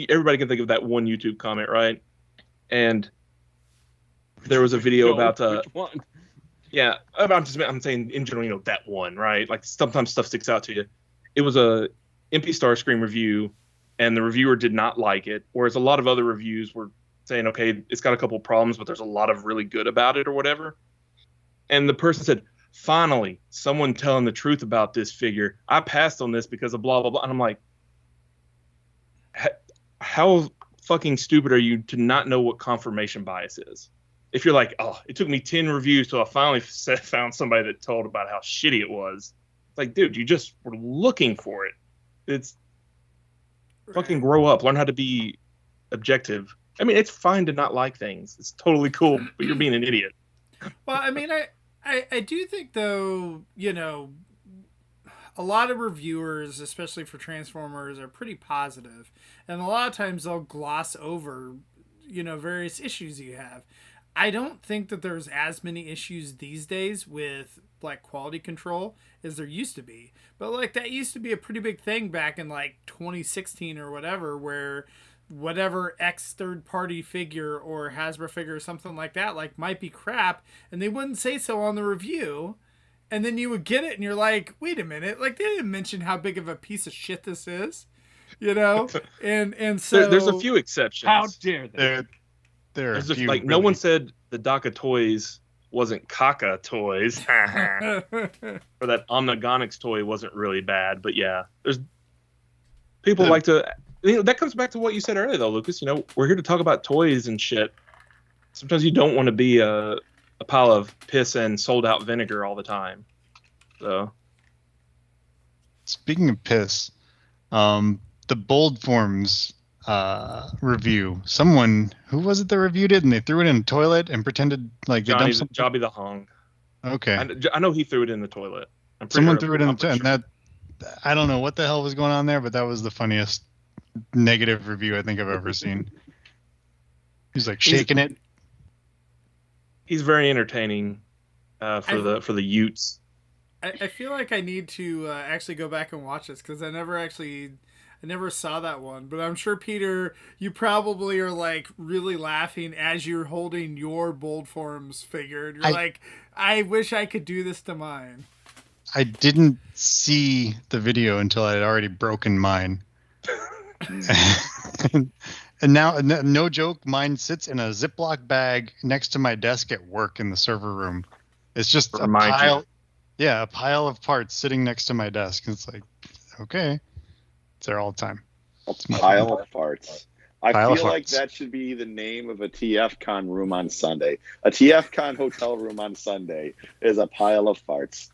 everybody can think of that one YouTube comment, right? And there was a video about, which one? Yeah, I'm saying in general, that one, right? Like, sometimes stuff sticks out to you. It was a MP Starscream review, and the reviewer did not like it, whereas a lot of other reviews were saying, okay, it's got a couple problems, but there's a lot of really good about it or whatever. And the person said, finally, someone telling the truth about this figure. I passed on this because of blah, blah, blah. And I'm like, how fucking stupid are you to not know what confirmation bias is? If you're like, oh, it took me 10 reviews till I finally found somebody that told about how shitty it was. It's like, dude, you just were looking for it. It's fucking grow up. Learn how to be objective. I mean, it's fine to not like things. It's totally cool, but you're being an idiot. Well, I mean, I do think, though, a lot of reviewers, especially for Transformers, are pretty positive. And a lot of times they'll gloss over, various issues you have. I don't think that there's as many issues these days with, like, quality control as there used to be. But, like, that used to be a pretty big thing back in, like, 2016 or whatever, where whatever X third-party figure or Hasbro figure or something like that, like, might be crap, and they wouldn't say so on the review, and then you would get it, and you're like, wait a minute, like, they didn't mention how big of a piece of shit this is. you know, and so There's a few exceptions. How dare they? There are a few, like no one said the dock of toys wasn't caca toys, or that Omnigonics toy wasn't really bad. But yeah, there's people like to. That comes back to what you said earlier, though, Lucas. We're here to talk about toys and shit. Sometimes you don't want to be a pile of piss and sold out vinegar all the time. So, speaking of piss, the Bold Forms review. Someone, who was it that reviewed it, and they threw it in a toilet and pretended like they dumped something? Jobby the Hong. Okay. I know he threw it in the toilet. Someone threw it in the toilet, and that, I don't know what the hell was going on there, but that was the funniest negative review I think I've ever seen. He's like shaking it. He's very entertaining for the Utes. I feel like I need to actually go back and watch this because I never saw that one. But I'm sure, Peter, you probably are like really laughing as you're holding your Bold Forms figure. You're like, I wish I could do this to mine. I didn't see the video until I had already broken mine. And now, no joke, mine sits in a Ziploc bag next to my desk at work in the server room. It's just a pile. Yeah, a pile of parts sitting next to my desk. It's like, okay, it's there all the time. A pile of parts. I feel like that should be the name of a TFCon room on Sunday. A TFCon hotel room on Sunday is a pile of farts.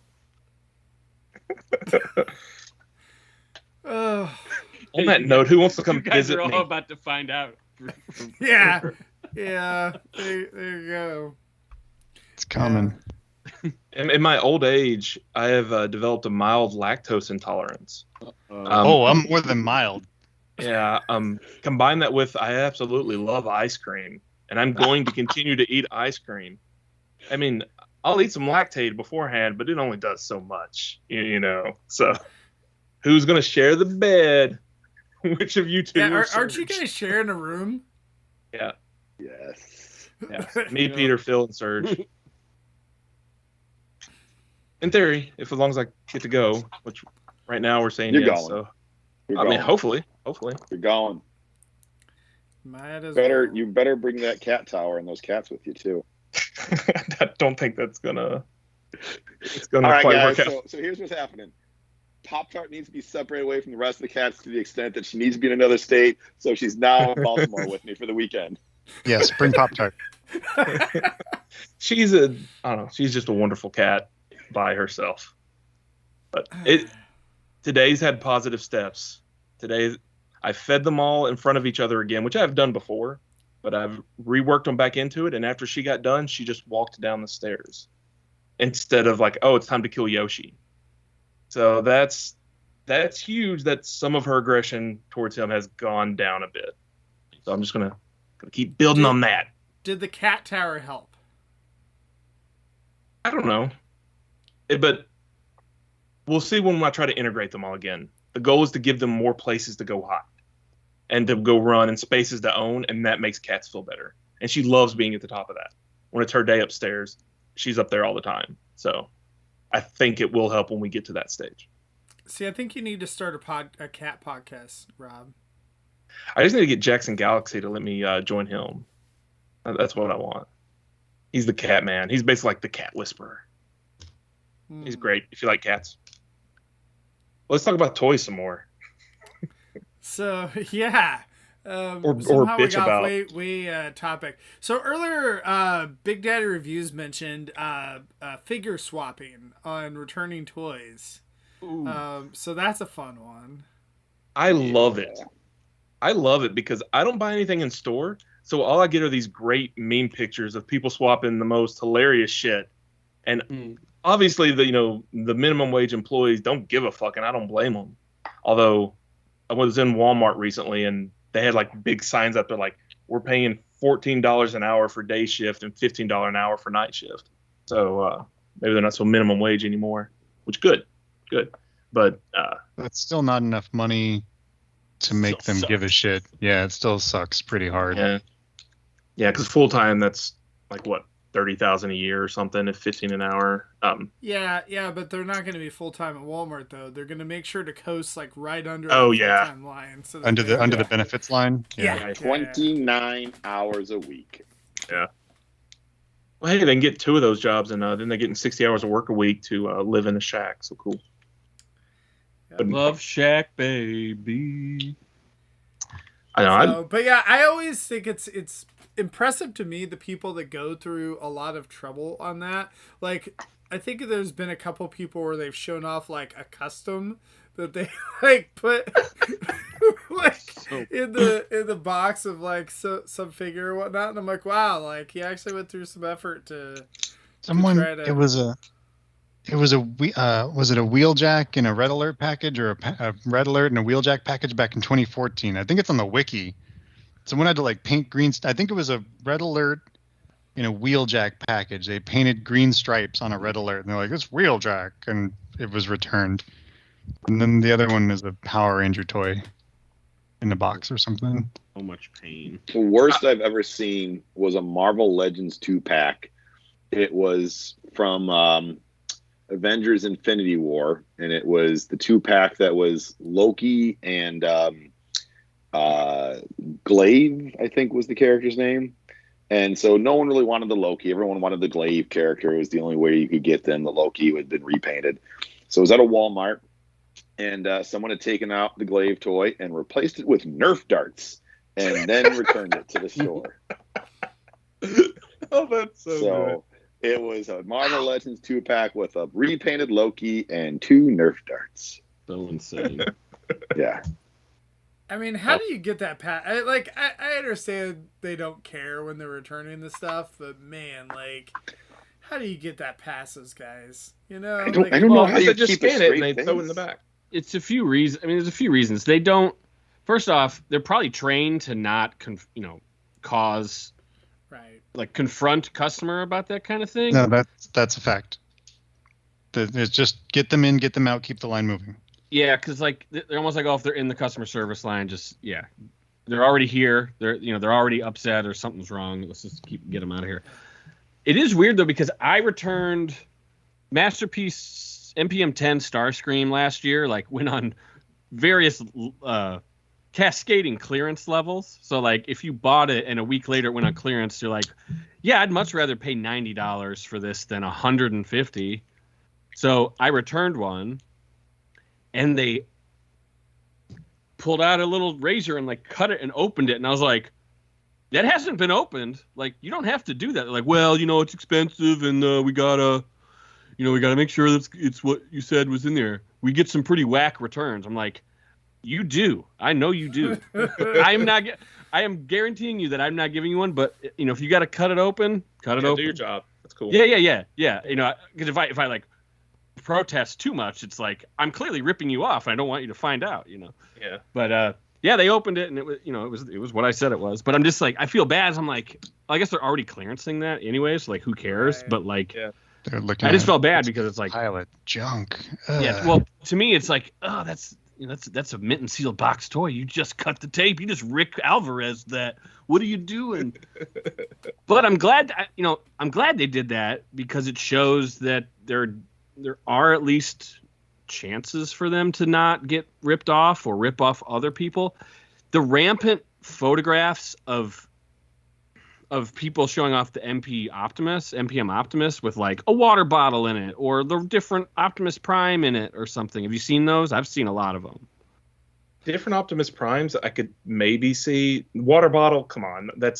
On that note, who wants to come you guys visit are all me? about to find out. Yeah. There you go. It's coming. In my old age, I have developed a mild lactose intolerance. I'm more than mild. Yeah. Combine that with I absolutely love ice cream, and I'm going to continue to eat ice cream. I mean, I'll eat some Lactaid beforehand, but it only does so much, So, who's gonna share the bed? Which of you two? Yeah, aren't you guys sharing a room? Yeah. Yes. Yeah. Me, Peter, Phil, and Serge. In theory, as long as I get to go, which right now we're saying You're yes. going. So, I mean, hopefully. You're going. Might as Better. well. You better bring that cat tower and those cats with you too. I don't think that's gonna. It's All gonna right, quite guys. work out. So here's what's happening. Pop-Tart needs to be separated away from the rest of the cats to the extent that she needs to be in another state. So she's now in Baltimore with me for the weekend. Yes, bring Pop-Tart. She's just a wonderful cat by herself. But today's had positive steps. Today I fed them all in front of each other again, which I've done before, but I've reworked them back into it. And after she got done, she just walked down the stairs instead of like, oh, it's time to kill Yoshi. So that's huge that some of her aggression towards him has gone down a bit. So I'm just gonna keep building on that. Did the cat tower help? I don't know. But we'll see when I try to integrate them all again. The goal is to give them more places to go hide and to go run and spaces to own, and that makes cats feel better. And she loves being at the top of that. When it's her day upstairs, she's up there all the time. So I think it will help when we get to that stage. See, I think you need to start a cat podcast, Rob. I just need to get Jackson Galaxy to let me join him. That's what I want. He's the cat man. He's basically like the cat whisperer. He's great if you like cats. Let's talk about toys some more. So, yeah. Or somehow bitch we got about. way topic. So earlier, Big Daddy Reviews mentioned figure swapping on returning toys. So that's a fun one. I love it. I love it because I don't buy anything in store, so all I get are these great meme pictures of people swapping the most hilarious shit. And obviously, the minimum wage employees don't give a fuck, and I don't blame them. Although I was in Walmart recently, and they had like big signs up there like, we're paying $14 an hour for day shift and $15 an hour for night shift. So maybe they're not so minimum wage anymore, which good. But that's still not enough money to make them give a shit. Yeah, it still sucks pretty hard. Yeah, because full time, that's like what, $30,000 a year or something at 15 an hour. Yeah, but they're not going to be full time at Walmart though. They're going to make sure to coast like right under Oh, the yeah. full time line, so that Under they- the benefits line. yeah. 29 hours a week. Yeah. Well, hey, they can get 2 of those jobs, and then they're getting 60 hours of work a week to live in a shack. So cool. Love Shack, baby. I know. So, but yeah, I always think it's impressive to me the people that go through a lot of trouble on that. Like, I think there's been a couple people where they've shown off like a custom that they like put like in the box of like some figure or whatnot, and I'm like, wow, like he actually went through some effort to. Someone, try to... was it a Wheeljack in a Red Alert package, or a Red Alert and a Wheeljack package back in 2014? I think it's on the wiki. Someone had to like paint green. I think it was a Red Alert in a Wheeljack package. They painted green stripes on a Red Alert, and they're like, "It's Wheeljack," and it was returned. And then the other one is a Power Ranger toy in a box or something. So much pain. The worst I've ever seen was a Marvel Legends 2-pack. It was from Avengers Infinity War, and it was the 2-pack that was Loki and Glaive, I think was the character's name. And so no one really wanted the Loki. Everyone wanted the Glaive character. It was the only way you could get them. The Loki had been repainted. So it was at a Walmart, and someone had taken out the Glaive toy and replaced it with Nerf darts, and then returned it to the store. Oh, that's so good. It was a Marvel Legends 2-pack with a repainted Loki and 2 Nerf darts. So insane. Yeah. I mean, how do you get that I understand they don't care when they're returning the stuff, but man, like, how do you get that past those guys? You know, I don't know how They you just keep a scan it and straight they throw it in face. the back. It's a few reasons. I mean, there's a few reasons. They don't. First off, they're probably trained to not, cause right? like confront customer about that kind of thing. No, that's a fact. It's just get them in, get them out, keep the line moving. Yeah, because like they're almost like, oh, if they're in the customer service line, they're already here. They're already upset or something's wrong. Let's just get them out of here. It is weird though, because I returned Masterpiece MPM 10 Starscream last year. Like went on various cascading clearance levels. So like if you bought it and a week later it went on clearance, you're like, yeah, I'd much rather pay $90 for this than $150. So I returned one. And they pulled out a little razor and like cut it and opened it. And I was like, that hasn't been opened. Like, you don't have to do that. They're like, well, it's expensive and we gotta make sure it's what you said was in there. We get some pretty whack returns. I'm like, you do. I know you do. I am guaranteeing you that I'm not giving you one. But if you got to cut it open, cut it open. Do your job. That's cool. Yeah. Because if I like protest too much, it's like I'm clearly ripping you off and I don't want you to find out, Yeah. But they opened it and it was what I said it was. But I'm just like, I feel bad as I'm like, I guess they're already clearancing that anyway, so like who cares? Right. But like They're looking. I just felt bad because it's like pile of junk. yeah, well, to me it's like, oh, that's a mint and sealed box toy. You just cut the tape. You just Rick Alvarez that. What are you doing? But I'm glad they did that because it shows that there are at least chances for them to not get ripped off or rip off other people. The rampant photographs of people showing off the MPM Optimus with like a water bottle in it or the different Optimus Prime in it or something. Have you seen those? I've seen a lot of them. Different Optimus Primes, I could maybe see. Water bottle, come on, that's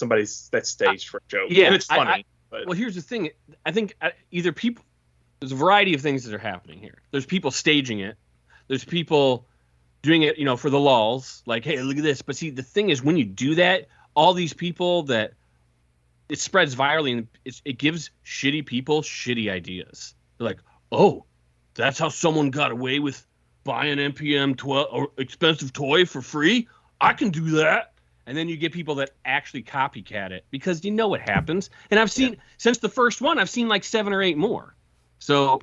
staged for a joke. Yeah, and it's funny. But Well, here's the thing. I think either people. There's a variety of things that are happening here. There's people staging it. There's people doing it, for the lulz. Like, hey, look at this. But see, the thing is, when you do that, all these people that it spreads virally, and it gives shitty people shitty ideas. They're like, oh, that's how someone got away with buying an MPM 12 or expensive toy for free. I can do that. And then you get people that actually copycat it because what happens. And I've seen since the first one, I've seen like 7 or 8 more. So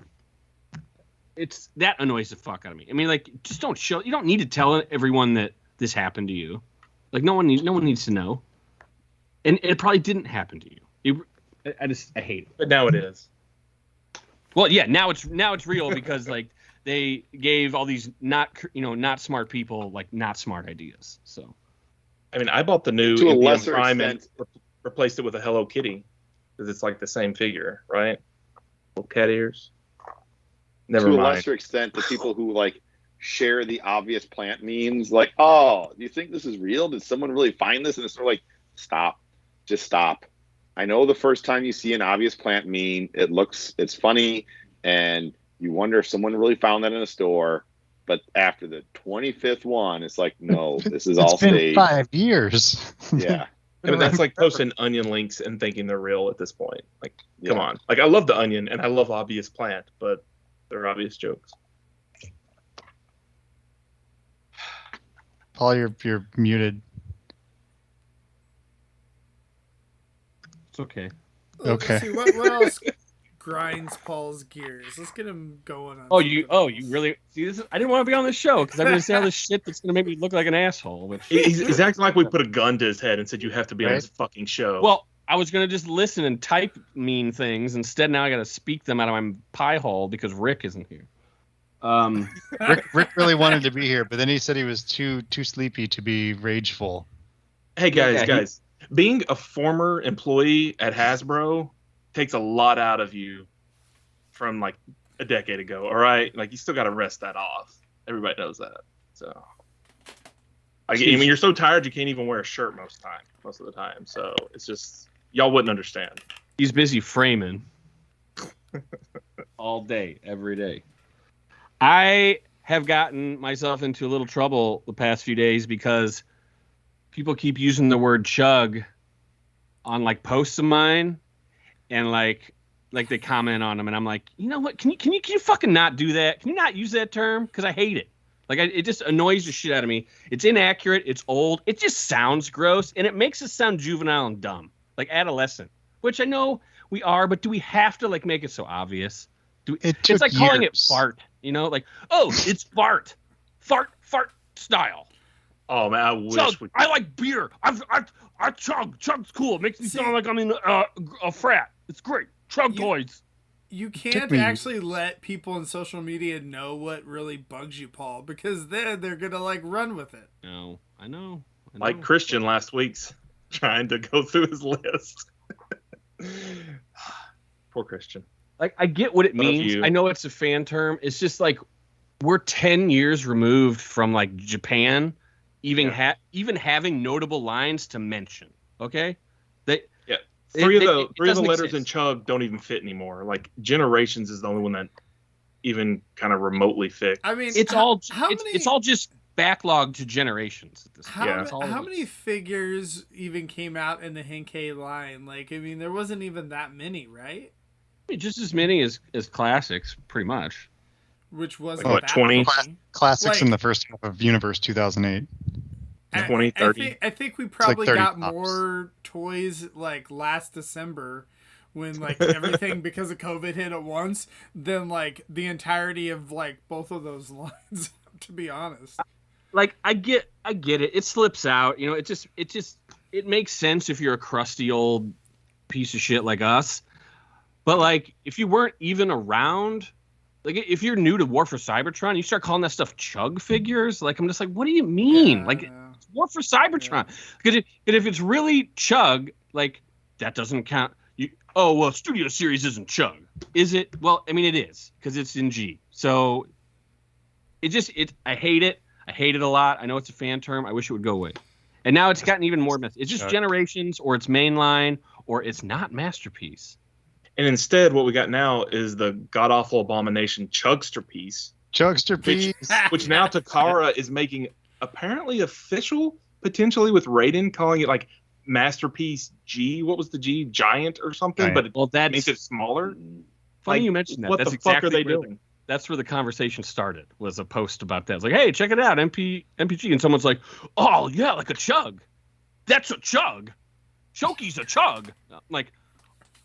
that annoys the fuck out of me. I mean, like, just don't show. You don't need to tell everyone that this happened to you. Like, no one needs to know. And it probably didn't happen to you. I hate it. But now it is. Well, yeah, now it's real because like they gave all these not smart people like not smart ideas. So, I mean, I bought the new To a MPM lesser Prime extent. and replaced it with a Hello Kitty because it's like the same figure, right? Little cat ears. Never To a mind. lesser extent, the people who like share the obvious plant memes, like, oh, do you think this is real? Did someone really find this? And it's sort of like, stop, just stop. I know the first time you see an obvious plant meme, it's funny, and you wonder if someone really found that in a store. But after the 25th one, it's like, no, this is all It's been staged. 5 years. Yeah. I mean, that's like posting onion links and thinking they're real at this point. Like, come Yeah. on. Like, I love the onion and I love obvious plant, but they're obvious jokes. Paul, you're muted. it's okay. Let's Okay. see, what else grinds Paul's gears? Let's get him going on. You really see this? I didn't want to be on this show because I'm going to say all this shit that's going to make me look like an asshole. Which He's acting like we put a gun to his head and said, you have to be on Right. this fucking show. well, I was going to just listen and type mean things. Instead, now I got to speak them out of my pie hole because Rick isn't here. Rick really wanted to be here, but then he said he was too sleepy to be rageful. hey, Yeah, guys, being a former employee at Hasbro takes a lot out of you from like a decade ago, all right? Like, you still got to rest that off. Everybody knows that. So, I mean, you're so tired you can't even wear a shirt most of the time. So, it's just, y'all wouldn't understand. He's busy framing all day, every day. I have gotten myself into a little trouble the past few days because people keep using the word chug on like posts of mine, and like they comment on them, and I'm like, you know what? Can you fucking not do that? Can you not use that term? Because I hate it. Like it just annoys the shit out of me. It's inaccurate. It's old. It just sounds gross, and it makes us sound juvenile and dumb, like adolescent. Which I know we are, but do we have to like make it so obvious? It's like calling it fart. You know, like, oh, it's fart style. Oh, man, I wish Chug. we I like beer. I chug. Chug's cool. It makes me sound like I'm in a frat. It's great. Chug toys. You can't actually let people on social media know what really bugs you, Paul, because then they're gonna like run with it. No, I know. like Christian last week's trying to go through his list. Poor Christian. Like, I get what it Love means. you. I know it's a fan term. It's just like we're 10 years removed from like Japan even having notable lines to mention. Okay? Three of the doesn't letters exist. in Chug don't even fit anymore. Like, Generations is the only one that even kind of remotely fit. I mean, It's all just backlogged to generations at this point. Yeah. That's all it How is. many figures even came out in the Henkei line? Like, I mean, there wasn't even that many, right? I mean, just as many as classics, pretty much. Which wasn't Like, what, that 20? many. Classics Like- in the first half of Universe 2008. 20, 30. I think we probably 30 got tops. more toys like last December when like everything because of COVID hit at once than like the entirety of like both of those lines, to be honest. Like, I get it. It slips out. You know, it makes sense if you're a crusty old piece of shit like us. But like, if you weren't even around, like if you're new to War for Cybertron, you start calling that stuff chug figures. Like, I'm just like, what do you mean? Yeah, like, yeah. it's War for Cybertron. Because if it's really chug, like that doesn't count. Studio Series isn't chug, is it? Well, I mean, it is because it's in G. So I hate it. I hate it a lot. I know it's a fan term. I wish it would go away. And now it's gotten even more messy. It's just Generations, or it's Mainline, or it's not Masterpiece. And instead, what we got now is the god-awful abomination Chugster piece, Chugster piece. which now Takara is making apparently official, potentially with Raiden, calling it like Masterpiece G. What was the G? Giant or something? Giant. But it Well, that's makes it smaller. funny like, you mentioned that. What That's the fuck exactly are they where doing? That's where the conversation started. Was a post about that. It's like, hey, check it out, MPG, and someone's like, oh yeah, like a chug. That's a chug. Shoki's a chug. I'm like,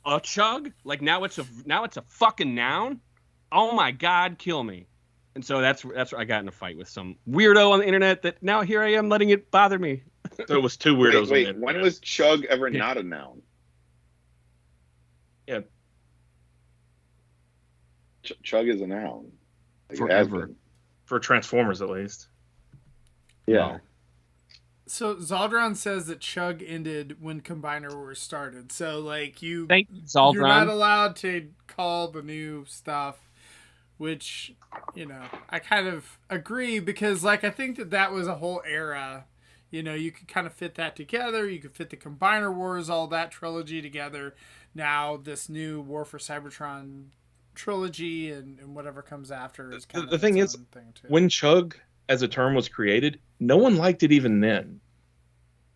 a chug? Like now it's a fucking noun? Oh my god, kill me. And so that's where I got in a fight with some weirdo on the internet that now here I am letting it bother me. So it was two weirdos. Wait, on the when internet. was chug ever not a noun? Yeah. Chug is a noun. Like, it has Forever. been. For Transformers, at least. Yeah. Wow. So Zaldron says that Chug ended when Combiner Wars started. So like Thank you, you're not Zaldron. allowed to call the new stuff, which I kind of agree because like I think that was a whole era. You could kind of fit that together. You could fit the Combiner Wars, all that trilogy together. Now this new War for Cybertron trilogy and whatever comes after is kind of The thing its is, own thing too. when Chug as a term was created, no one liked it even then.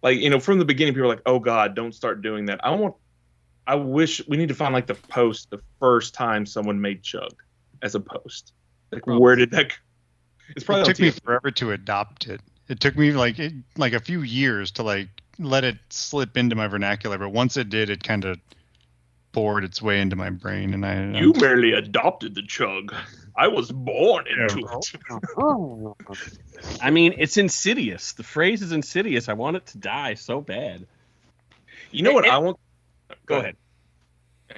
Like, from the beginning, people were like, "Oh God, don't start doing that." I wish we need to find like the first time someone made Chug as a post. Like, where did that? It's probably It on took me TF forever to adopt it. It took me like a few years to like let it slip into my vernacular, but once it did, it kind of bored its way into my brain, and You merely adopted the Chug. I was born into it. I mean, it's insidious. The phrase is insidious. I want it to die so bad. You know what I want? Go ahead.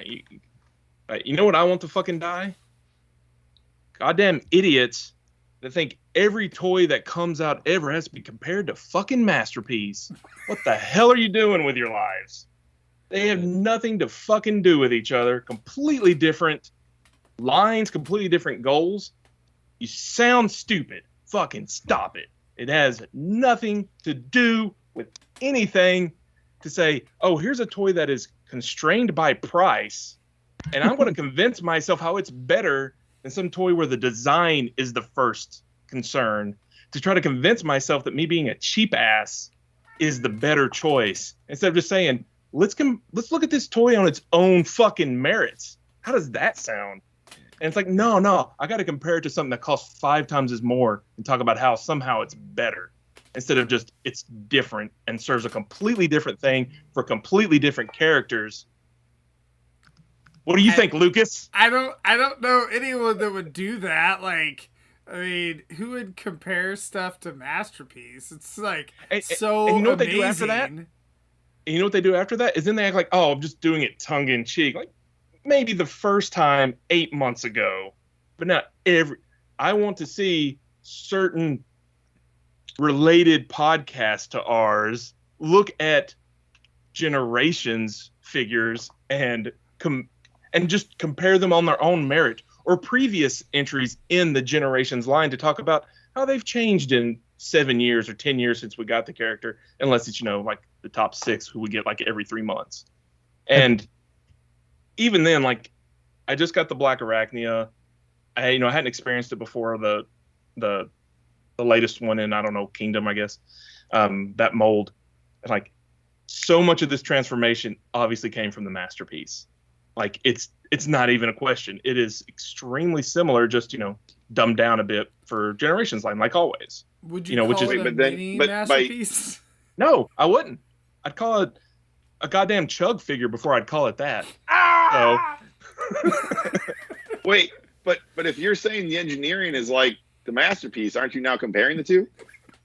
You know what I want to fucking die? Goddamn idiots that think every toy that comes out ever has to be compared to fucking Masterpiece. What the hell are you doing with your lives? They have nothing to fucking do with each other. Completely different lines, completely different goals. You sound stupid. Fucking stop it. It has nothing to do with anything to say, oh, here's a toy that is constrained by price, and I'm going to convince myself how it's better than some toy where the design is the first concern, to try to convince myself that me being a cheap ass is the better choice, instead of just saying, let's look at this toy on its own fucking merits. How does that sound? And it's like, no, I got to compare it to something that costs 5 times as more and talk about how somehow it's better, instead of just it's different and serves a completely different thing for completely different characters. What do you think, Lucas? I don't know anyone that would do that. Like, I mean, who would compare stuff to Masterpiece? It's like so and you know what amazing. they do after that? And you know what they do after that? Is then they act like, oh, I'm just doing it tongue in cheek. Like, maybe the first time 8 months ago, but not every. I want to see certain related podcasts to ours look at Generations figures and just compare them on their own merit, or previous entries in the Generations line to talk about how they've changed in 7 years or 10 years since we got the character, unless it's, like the top 6 who we get like every 3 months. And even then, like, I just got the Black Arachnia. I hadn't experienced it before the latest one in, I don't know, Kingdom, I guess. That mold. And like, so much of this transformation obviously came from the Masterpiece. Like, it's not even a question. It is extremely similar, just, dumbed down a bit for Generations line, like always. Would you call it a mini Masterpiece? No, I wouldn't. I'd call it a goddamn Chug figure before I'd call it that. Ah! So. Wait, but if you're saying the engineering is like the Masterpiece, aren't you now comparing the two?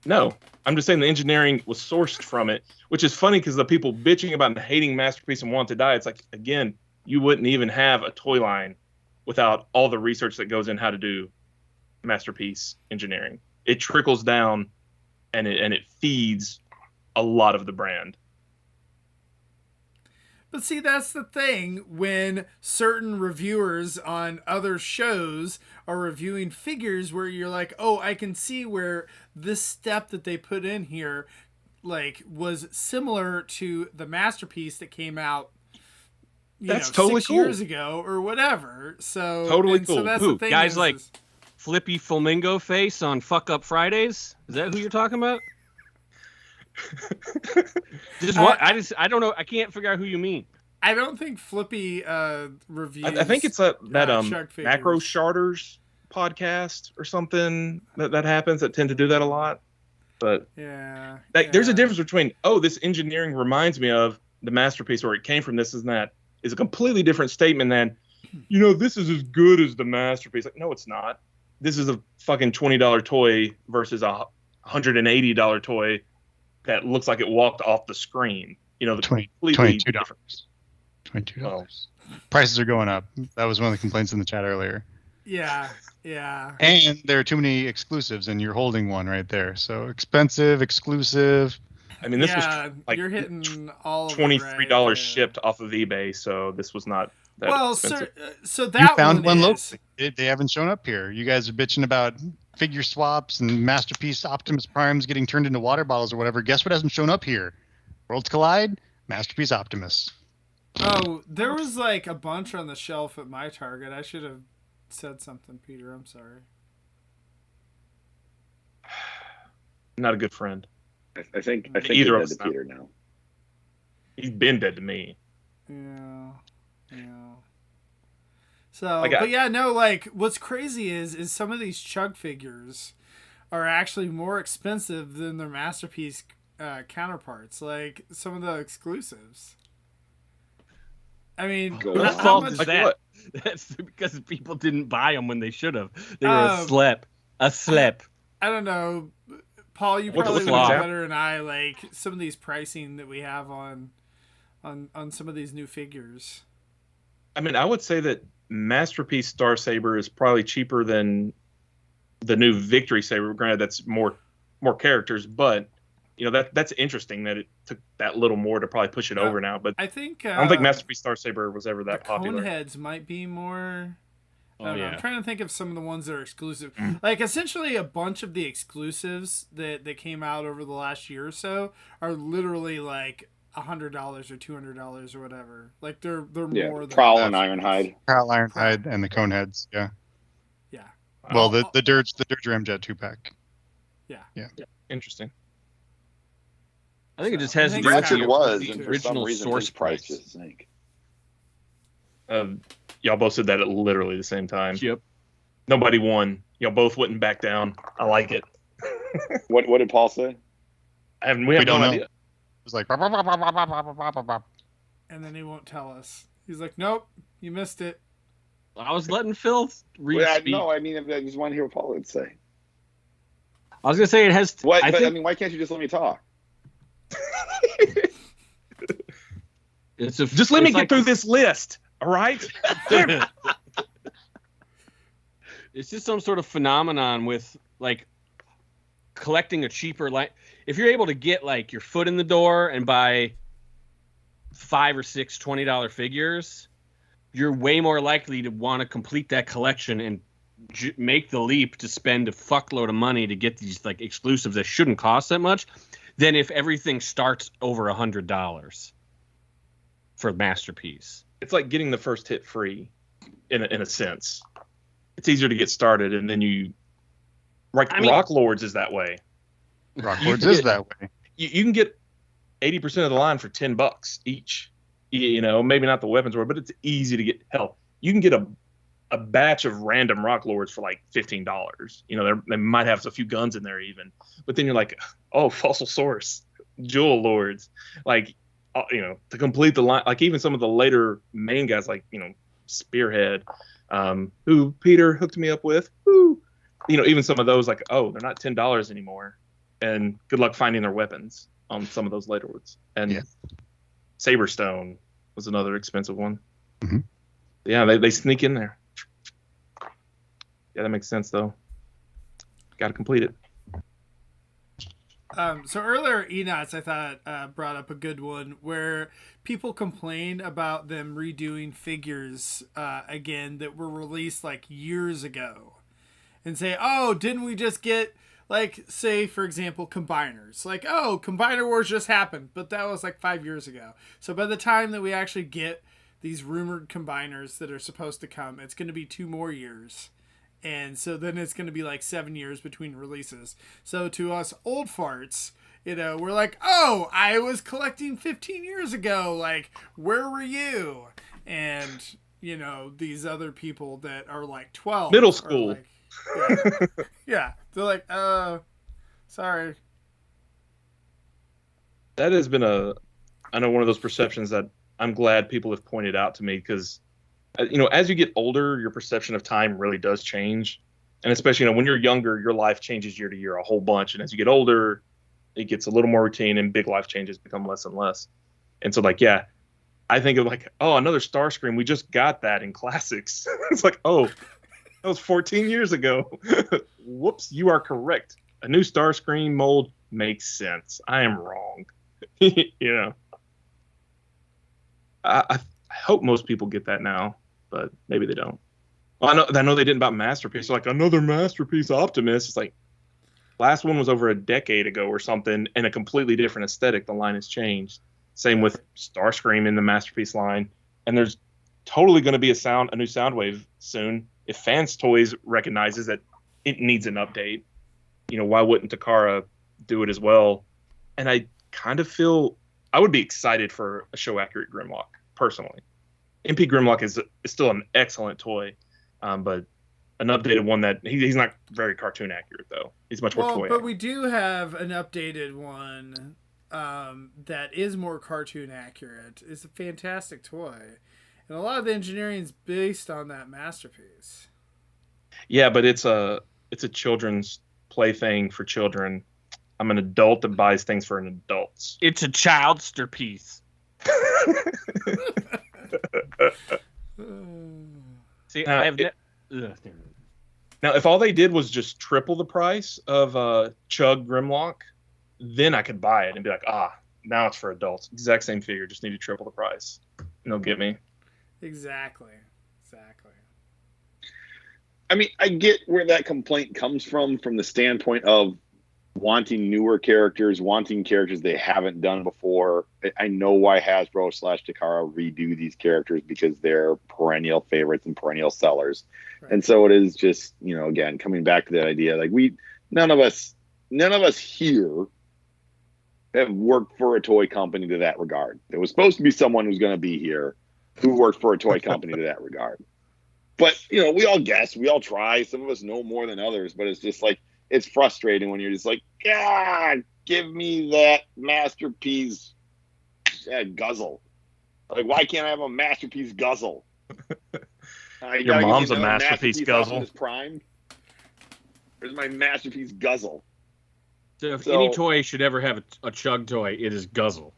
No, I'm just saying the engineering was sourced from it, which is funny because the people bitching about and hating Masterpiece and Want to Die, it's like, again, you wouldn't even have a toy line without all the research that goes in how to do Masterpiece engineering. It trickles down and it feeds a lot of the brand. But see, that's the thing when certain reviewers on other shows are reviewing figures where you're like, oh, I can see where this step that they put in here, like, was similar to the Masterpiece that came out, that's totally 6 cool. years ago or whatever. So totally cool. So that's Who? the thing. Guys like Flippy Flamingo Face on Fuck Up Fridays? Is that who you're talking about? I don't know. I can't figure out who you mean. I don't think Flippy reviews. I think it's that Macro figures. Charters podcast or something that happens that tend to do that a lot. But there's a difference between, oh, this engineering reminds me of the Masterpiece, or it came from this and that, is a completely different statement than, this is as good as the Masterpiece. Like, no, it's not. This is a fucking $20 toy versus a $180 toy that looks like it walked off the screen. The completely $22. different. $22. Prices are going up. That was one of the complaints in the chat earlier. Yeah. And there are too many exclusives, and you're holding one right there. So expensive, exclusive. I mean, this was like you're hitting all $23 right, shipped off of eBay, so this was not that expensive. So that you found one is... locally. They haven't shown up here. You guys are bitching about figure swaps and Masterpiece Optimus Primes getting turned into water bottles or whatever. Guess what hasn't shown up here? Worlds Collide, Masterpiece Optimus. Oh, there was like a bunch on the shelf at my Target. I should have said something, Peter. I'm sorry. Not a good friend. I think either you're of dead us to now. Peter now. He's been dead to me. Yeah. So, but yeah, no, like what's crazy is some of these Chug figures are actually more expensive than their Masterpiece counterparts. Like some of the exclusives. I mean, Whose fault is that? What? That's because people didn't buy them when they should have. They were a slip. I don't know. Paul, you probably know better than I. Like some of these pricing that we have on some of these new figures. I mean, I would say that Masterpiece Star Saber is probably cheaper than the new Victory Saber. Granted, that's more characters, but you know that's interesting that it took that little more to probably push it over now. But I think I don't think Masterpiece Star Saber was ever that popular. Coneheads might be more. Oh, yeah. I'm trying to think of some of the ones that are exclusive. Like essentially a bunch of the exclusives that came out over the last year or so are literally like $100 or $200 or whatever. Like they're more than Prowl and Ironhide. Prowl, Ironhide, and the Coneheads. Yeah. Yeah. Well, the Dirge Ramjet 2-pack. Yeah. Interesting. I think it just has to do Ratchet was, the and for original some reason source his price price. just sank. Y'all both said that at literally the same time. Yep. Nobody won. Y'all both wouldn't back down. I like it. What did Paul say? We have no idea. It was like. Bop, bop, bop, bop, bop, bop, bop, bop, bop. And then he won't tell us. He's like, nope, you missed it. I was letting Phil read. No, I mean, I just want to hear what Paul would say. I was gonna say it has. What? I mean, why can't you just let me talk? Just let me get through this list. All right. It's just some sort of phenomenon with like collecting a cheaper, like if you're able to get like your foot in the door and buy 5 or 6 $20 figures, you're way more likely to want to complete that collection and make the leap to spend a fuckload of money to get these like exclusives that shouldn't cost that much than if everything starts over $100 for Masterpiece. It's like getting the first hit free, in a sense. It's easier to get started, and then you. Rock Lords is that way. Rock Lords is that way. You can get 80% of the line for $10 each. You know, maybe not the weapons word, but it's easy to get. Hell, you can get a batch of random Rock Lords for like $15. You know, they might have a few guns in there even, but then you're like, oh, Fossil Source, Jewel Lords, like. You know, to complete the line, like even some of the later main guys, like, you know, Spearhead, who Peter hooked me up with, you know, even some of those, like, oh, they're not $10 anymore, and good luck finding their weapons on some of those later ones. And Saberstone was another expensive one. Mm-hmm. Yeah, they sneak in there. Yeah, that makes sense though. Got to complete it. So earlier, Enots, I thought, brought up a good one where people complain about them redoing figures again that were released like years ago and say, oh, didn't we just get, like, say, for example, Combiners? Like, oh, Combiner Wars just happened, but that was like 5 years ago. So by the time that we actually get these rumored Combiners that are supposed to come, it's going to be 2 more years. And so then it's going to be like 7 years between releases. So to us old farts, you know, we're like, oh, I was collecting 15 years ago. Like, where were you? And, you know, these other people that are like 12. Middle school. Like, yeah. They're like, sorry. That has been I know one of those perceptions that I'm glad people have pointed out to me, because you know, as you get older, your perception of time really does change. And especially, you know, when you're younger, your life changes year to year a whole bunch. And as you get older, it gets a little more routine and big life changes become less and less. And so, like, yeah, I think of like, oh, another Starscream. We just got that in Classics. It's like, oh, that was 14 years ago. Whoops, you are correct. A new Starscream mold makes sense. I am wrong. You know, I hope most people get that now, but maybe they don't. Well, I know they didn't about Masterpiece. They're like, another Masterpiece Optimus. It's like, last one was over a decade ago or something, and a completely different aesthetic. The line has changed. Same with Starscream in the Masterpiece line, and there's totally going to be a new Soundwave soon. If Fans Toys recognizes that it needs an update, you know, why wouldn't Takara do it as well? And I kind of feel I would be excited for a show accurate Grimlock personally. MP Grimlock is still an excellent toy, but an updated one that he's not very cartoon accurate though. He's much more toy. But we do have an updated one that is more cartoon accurate. It's a fantastic toy, and a lot of the engineering is based on that Masterpiece. Yeah, but it's a children's plaything for children. I'm an adult that buys things for an adults. It's a childster piece. See, now, now, if all they did was just triple the price of Chug Grimlock, then I could buy it and be like, now it's for adults. Exact same figure, just need to triple the price. And they'll get me. Exactly. I mean, I get where that complaint comes from the standpoint of wanting newer characters, wanting characters they haven't done before. I know why Hasbro / Takara redo these characters because they're perennial favorites and perennial sellers. Right. And so it is just, you know, again, coming back to that idea, like none of us here have worked for a toy company to that regard. There was supposed to be someone who's going to be here who worked for a toy company to that regard. But, you know, we all guess, we all try. Some of us know more than others, but it's just like, it's frustrating when you're just like, God, give me that Masterpiece Guzzle. Like, why can't I have a Masterpiece Guzzle? Your mom's a Masterpiece Guzzle. Prime. Where's my Masterpiece Guzzle? So if any toy should ever have a Chug toy, it is Guzzle.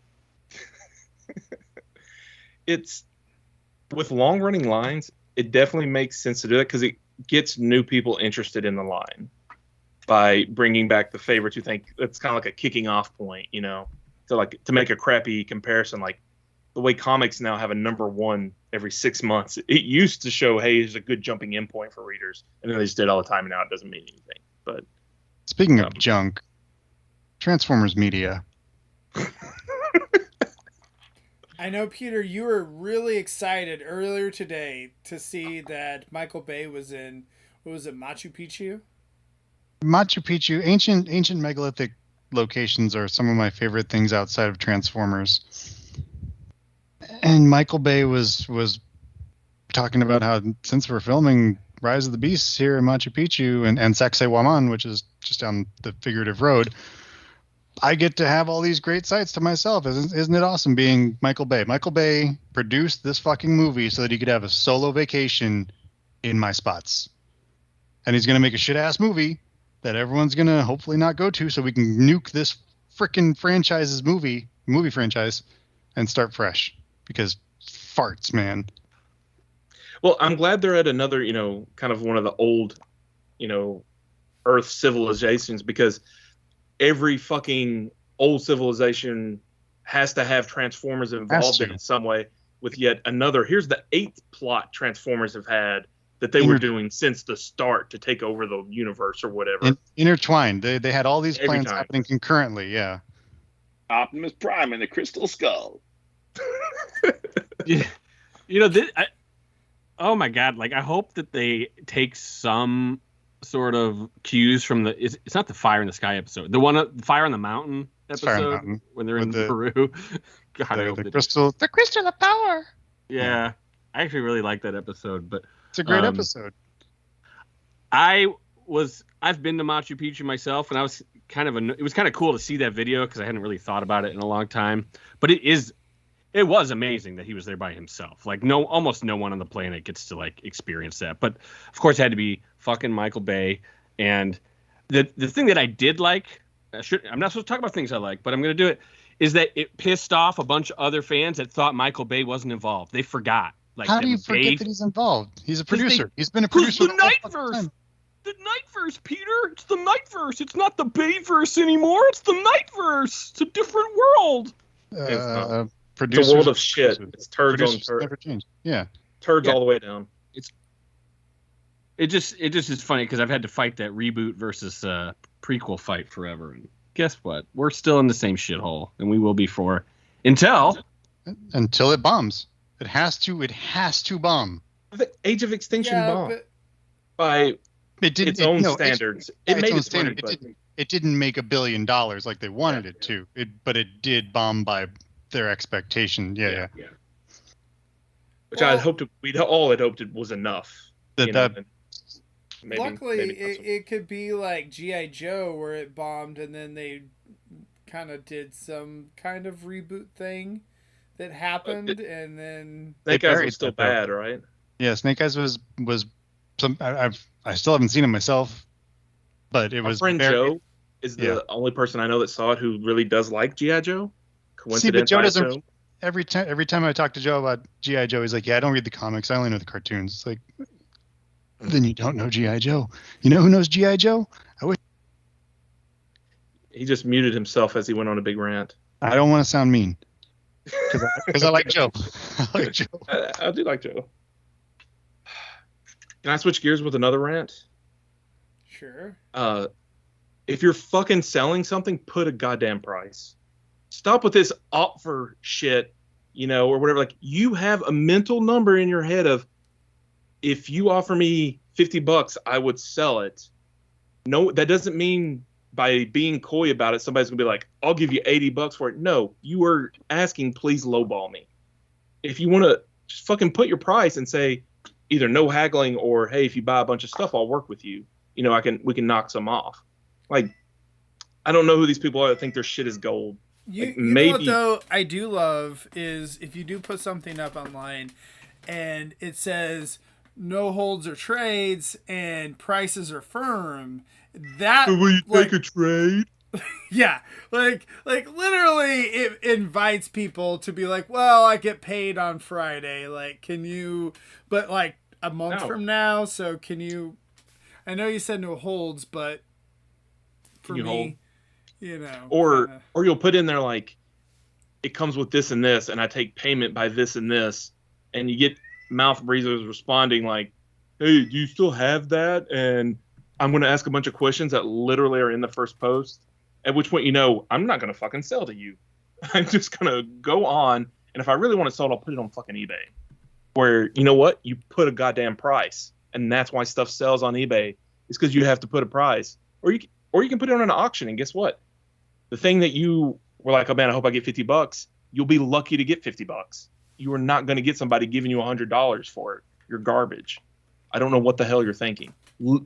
It's, with long-running lines, it definitely makes sense to do it because it gets new people interested in the line by bringing back the favorites who think it's kind of like a kicking off point, you know, to make a crappy comparison. Like the way comics now have a number one every 6 months, it used to show, hey, there's a good jumping in point for readers, and then they just did all the time, and now it doesn't mean anything. But speaking of junk, Transformers Media. I know, Peter, you were really excited earlier today to see that Michael Bay was in, what was it, Machu Picchu? Machu Picchu, ancient megalithic locations are some of my favorite things outside of Transformers. And Michael Bay was talking about how since we're filming Rise of the Beasts here in Machu Picchu and Sacsayhuaman, which is just down the figurative road, I get to have all these great sites to myself. Isn't it awesome being Michael Bay? Michael Bay produced this fucking movie so that he could have a solo vacation in my spots. And he's going to make a shit-ass movie that everyone's going to hopefully not go to so we can nuke this frickin' movie franchise and start fresh. Because farts, man. Well, I'm glad they're at another, you know, kind of one of the old, you know, Earth civilizations, because every fucking old civilization has to have Transformers involved in some way with yet another. Here's the 8th plot Transformers have had that they were doing since the start to take over the universe or whatever. Intertwined. They had all these plans happening concurrently, yeah. Optimus Prime and the Crystal Skull. You know, oh my God, like I hope that they take some sort of cues from it's not the Fire in the Sky episode, the Fire on the Mountain episode when they're in Peru. God, the crystal of power. Yeah, I actually really like that episode, but it's a great episode. I've been to Machu Picchu myself, and I was it was kind of cool to see that video because I hadn't really thought about it in a long time. But it was amazing that he was there by himself. Like almost no one on the planet gets to like experience that. But of course, it had to be fucking Michael Bay. And the thing that I did like, I'm not supposed to talk about things I like, but I'm going to do it, is that it pissed off a bunch of other fans that thought Michael Bay wasn't involved. They forgot. Like, how do you forget that he's involved? He's a producer. He's been a producer. The Nightverse. The Nightverse, Peter. It's the Nightverse. It's not the Bayverse anymore. It's the Nightverse. It's a different world. It's a world of shit. It's turds on turds. Never changed. Yeah. Turds all the way down. It just is funny because I've had to fight that reboot versus prequel fight forever. And guess what? We're still in the same shithole, and we will be for until it bombs. It has to bomb. The Age of Extinction bombed by its own standards. It made its money, but it didn't make $1 billion like they wanted it to. But it did bomb by their expectation. Yeah. Which we'd all had hoped it was enough. Luckily, it could be like G.I. Joe, where it bombed, and then they kind of did some kind of reboot thing that happened, and then Snake Eyes was still bad, right? Yeah, Snake Eyes was some. I still haven't seen it myself, but it was. My friend Joe is the only person I know that saw it who really does like G.I. Joe. See, but Joe doesn't. Every time I talk to Joe about G.I. Joe, he's like, "Yeah, I don't read the comics. I only know the cartoons." It's like, then you don't know G.I. Joe. You know who knows G.I. Joe? I wish. He just muted himself as he went on a big rant. I don't want to sound mean. Because I like Joe. I do like Joe. Can I switch gears with another rant? Sure. If you're fucking selling something, put a goddamn price. Stop with this offer shit, or whatever. Like, you have a mental number in your head of, if you offer me $50, I would sell it. No, that doesn't mean by being coy about it, somebody's gonna be like, I'll give you $80 for it. No, you are asking, please lowball me. If you want to just fucking put your price and say either no haggling or, hey, if you buy a bunch of stuff, I'll work with you. We can knock some off. Like, I don't know who these people are that think their shit is gold. You know what, though, I do love is if you do put something up online and it says no holds or trades and prices are firm, that will you take a trade? Yeah, like literally it invites people to be like, well, I get paid on Friday, like, can you, but like a month from now, so can you, I know you said no holds, but for me, or you'll put in there like, it comes with this and this, and I take payment by this and this, and you get mouth breathers responding like, hey, do you still have that? And I'm going to ask a bunch of questions that literally are in the first post, at which point, I'm not going to fucking sell to you. I'm just going to go on, and if I really want to sell it, I'll put it on fucking eBay, where, you know what? You put a goddamn price, and that's why stuff sells on eBay, is because you have to put a price. Or you can put it on an auction, and guess what? The thing that you were like, oh man, I hope I get $50, you'll be lucky to get $50. You are not going to get somebody giving you $100 for it. You're garbage. I don't know what the hell you're thinking.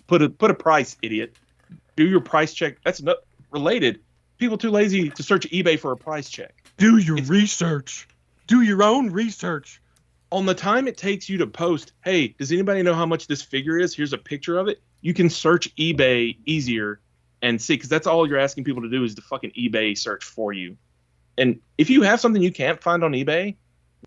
Put a price, idiot. Do your price check. That's not related. People too lazy to search eBay for a price check. Do your research. Do your own research. On the time it takes you to post, hey, does anybody know how much this figure is? Here's a picture of it. You can search eBay easier and see, because that's all you're asking people to do is to fucking eBay search for you. And if you have something you can't find on eBay,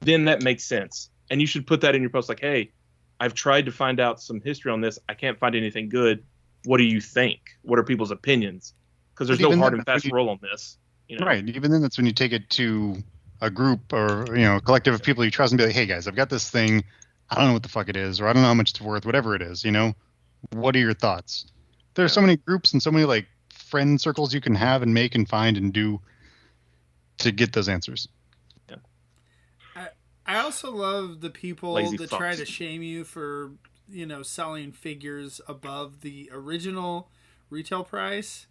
then that makes sense. And you should put that in your post like, hey, I've tried to find out some history on this. I can't find anything good. What do you think? What are people's opinions? Because there's no hard and fast rule on this. Right. Even then, that's when you take it to a group or a collective of people you trust and be like, hey, guys, I've got this thing. I don't know what the fuck it is, or I don't know how much it's worth, whatever it is. What are your thoughts? There's so many groups and so many like friend circles you can have and make and find and do to get those answers. I also love the people that try to shame you for, selling figures above the original retail price,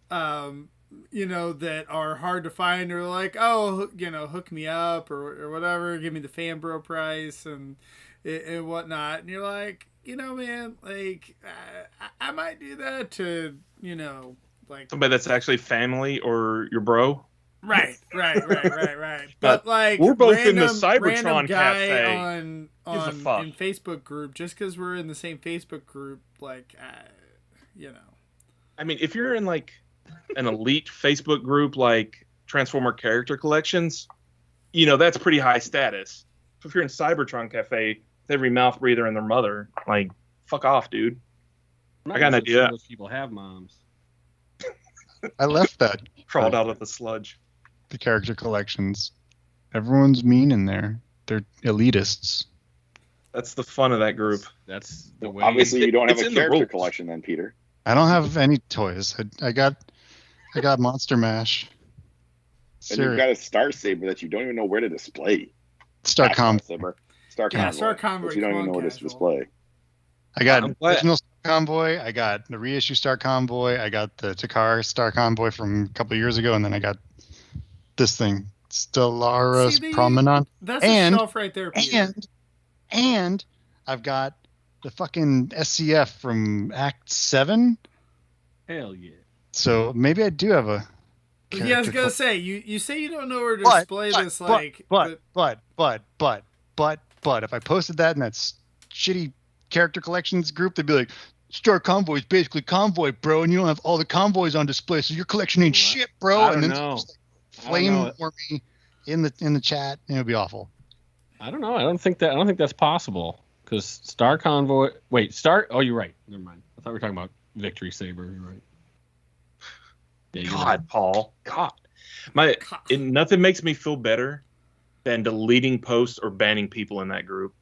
that are hard to find, or like, oh, hook me up or whatever, give me the fan bro price and whatnot. And you're like, man, like, I might do that to, like somebody that's actually family or your bro. Right. But like, we're both in the Cybertron guy cafe in Facebook group, just because we're in the same Facebook group, like, I mean, if you're in like an elite Facebook group, like Transformer character collections, you know, that's pretty high status. So if you're in Cybertron Cafe, with every mouth breather and their mother, like, fuck off, dude. I got an idea. Those people have moms. I left that. Crawled out of the sludge. The character collections. Everyone's mean in there. They're elitists. That's the fun of that group. That's the way. Obviously, you don't have It's a in the character rules. collection then, Peter. I don't have any toys. I got Monster Mash. And you've got a Star Saber that you don't even know where to display. Star Com. Saber. Star Yeah, Convoy. Star Convoy, But you don't even come know on, where to casual. display. I got I'm glad- original Star Convoy. I got the reissue Star Convoy. I got the Takar Star Convoy from a couple of years ago, and then I got this thing, Stellaris See, Promenade. That's And- a shelf right there, Peter. And I've got the fucking SCF from Act 7. Hell yeah. So maybe I do have a. Yeah, I was character gonna say you say you don't know where to But- display but- this, but- like. But if I posted that in that shitty character collections group, they'd be like, Star Convoy is basically Convoy, bro, and you don't have all the convoys on display, so your collection ain't shit, bro. I and don't then know. just, I don't flame know. for me in the chat, and it would be awful. I don't know. I don't think that's possible. Because Star Convoy. Wait, Star. Oh, you're right. Never mind. I thought we were talking about Victory Saber. You're right. Yeah, you're right. God, Paul. God. Nothing makes me feel better than deleting posts or banning people in that group.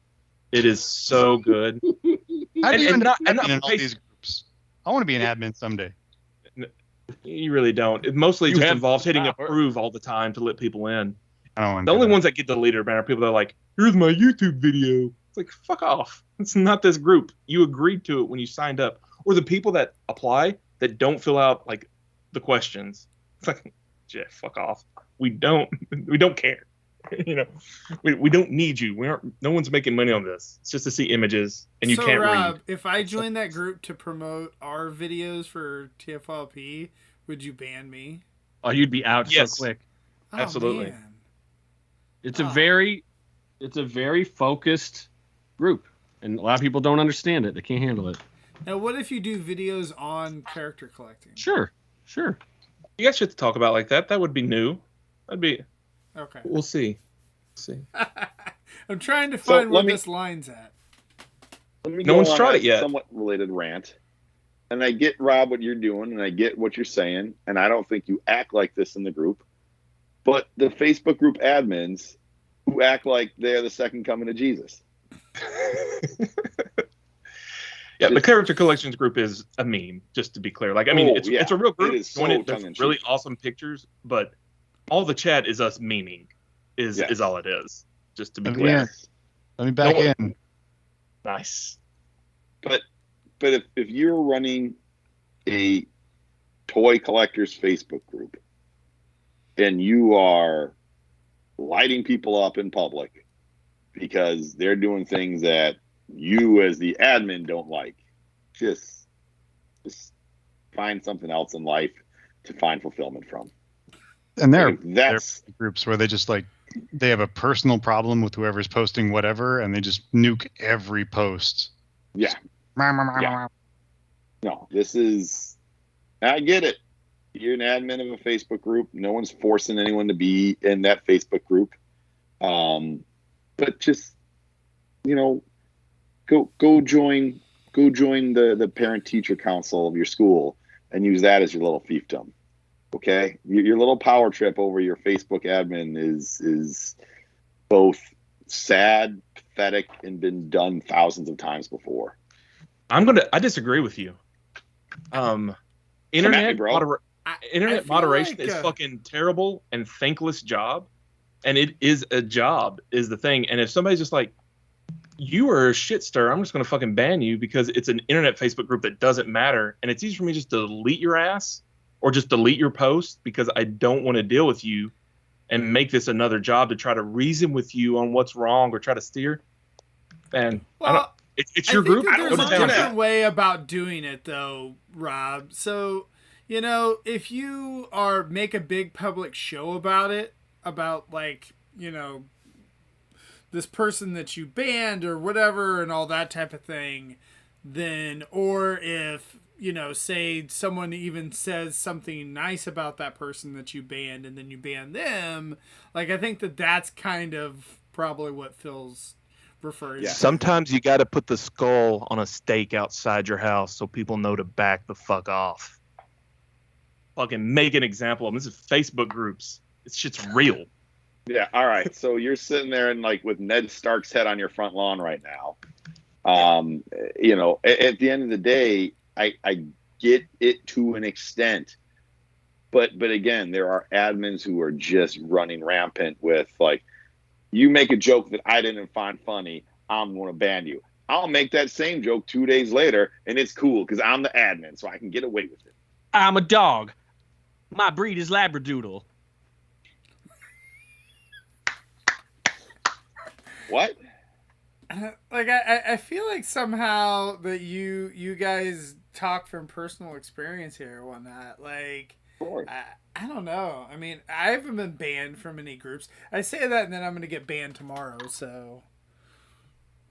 It is so good. How do you And end up not in all face- these groups? I want to be an admin someday. You really don't. It mostly You just have involves hitting power. approve all the time to let people in. I don't want The only ones that get deleted are people that are like, here's my YouTube video. It's like, fuck off. It's not this group. You agreed to it when you signed up. Or the people that apply that don't fill out like the questions. It's like, Jeff, fuck off. We don't care. You know, we don't need you. No one's making money on this. It's just to see images and you so, can't Rob, read. if I join that group to promote our videos for TFYLP, would you ban me? Oh, you'd be out Yes. so quick. Oh, Absolutely. man. It's a very focused group, and a lot of people don't understand it. They can't handle it. Now, what if you do videos on character collecting? Sure. You got shit to talk about like that. That would be new. That'd be. Okay. We'll see. I'm trying to So, find where let me- this line's at. Let me No go one's on tried a it yet. Somewhat related rant. And I get, Rob, what you're doing, and I get what you're saying, and I don't think you act like this in the group. But the Facebook group admins who act like they're the second coming of Jesus. Yeah, the character collections group is a meme, just to be clear. Like, I mean, Oh, it's yeah. a real group. It is so There's tongue-in-cheek. really awesome pictures, but all the chat is us memeing. Is all it is. Just to be Let me clear. in. Let me back No, in. Nice. But if you're running a toy collectors Facebook group and you are lighting people up in public because they're doing things that you as the admin don't like, just find something else in life to find fulfillment from. And I there think that's are groups where they just they have a personal problem with whoever's posting whatever, and they just nuke every post. yeah. Yeah. No, this is. I get it. You're an admin of a Facebook group. No one's forcing anyone to be in that Facebook group. But just, go join the parent teacher council of your school and use that as your little fiefdom. Okay, your little power trip over your Facebook admin is both sad, pathetic, and been done thousands of times before. I disagree with you. Internet bro. internet feel moderation like, is fucking terrible and thankless job, and it is a job is the thing. And if somebody's just like, you are a shit stir, I'm just gonna fucking ban you because it's an internet Facebook group that doesn't matter, and it's easy for me just to delete your ass or just delete your post because I don't want to deal with you and make this another job to try to reason with you on what's wrong or try to steer. And Well, it's your I think group. that I don't there's put a it down. different way about doing it, though, Rob. So, if you make a big public show about it, about this person that you banned or whatever and all that type of thing, then, or if say someone even says something nice about that person that you banned and then you ban them, like, I think that's kind of probably what Phil's referring to. Sometimes you got to put the skull on a stake outside your house so people know to back the fuck off. Fucking make an example of them. This is Facebook groups. This shit's real. Yeah, all right. So you're sitting there and like with Ned Stark's head on your front lawn right now. At the end of the day, I get it to an extent. But again, there are admins who are just running rampant with like, you make a joke that I didn't find funny, I'm going to ban you. I'll make that same joke 2 days later, and it's cool because I'm the admin, so I can get away with it. I'm a dog. My breed is Labradoodle. What? Like, I feel like somehow that you guys talk from personal experience here or whatnot. Like, I don't know. I mean, I haven't been banned from any groups. I say that and then I'm going to get banned tomorrow, so.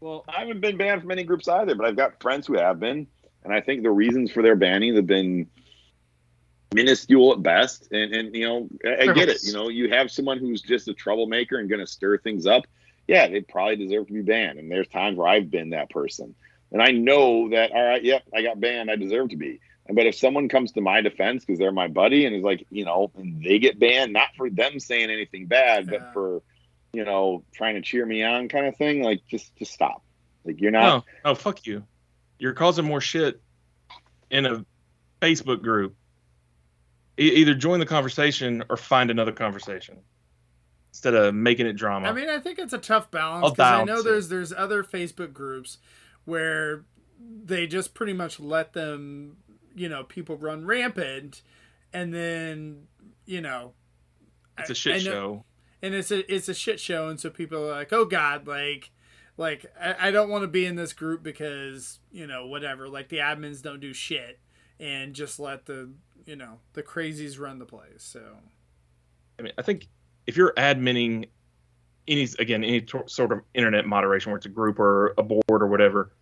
Well, I haven't been banned from any groups either, but I've got friends who have been. And I think the reasons for their banning have been minuscule at best. And I get it. You have someone who's just a troublemaker and going to stir things up. Yeah, they probably deserve to be banned. And there's times where I've been that person. And I know that, all right, yep, I got banned. I deserve to be. But if someone comes to my defense because they're my buddy and is like, and they get banned, not for them saying anything bad, but for, trying to cheer me on kind of thing, like, just stop. Like, you're not. No, fuck you. You're causing more shit in a Facebook group. Either join the conversation or find another conversation instead of making it drama. I mean, I think it's a tough balance because I know there's other Facebook groups where they just pretty much let them, people run rampant, and then, it's a shit show. And it's a shit show, and so people are like, oh God, like I don't want to be in this group because, whatever, like the admins don't do shit and just let the crazies run the place. So, I mean, I think if you're adminning any sort of internet moderation, where it's a group or a board or whatever,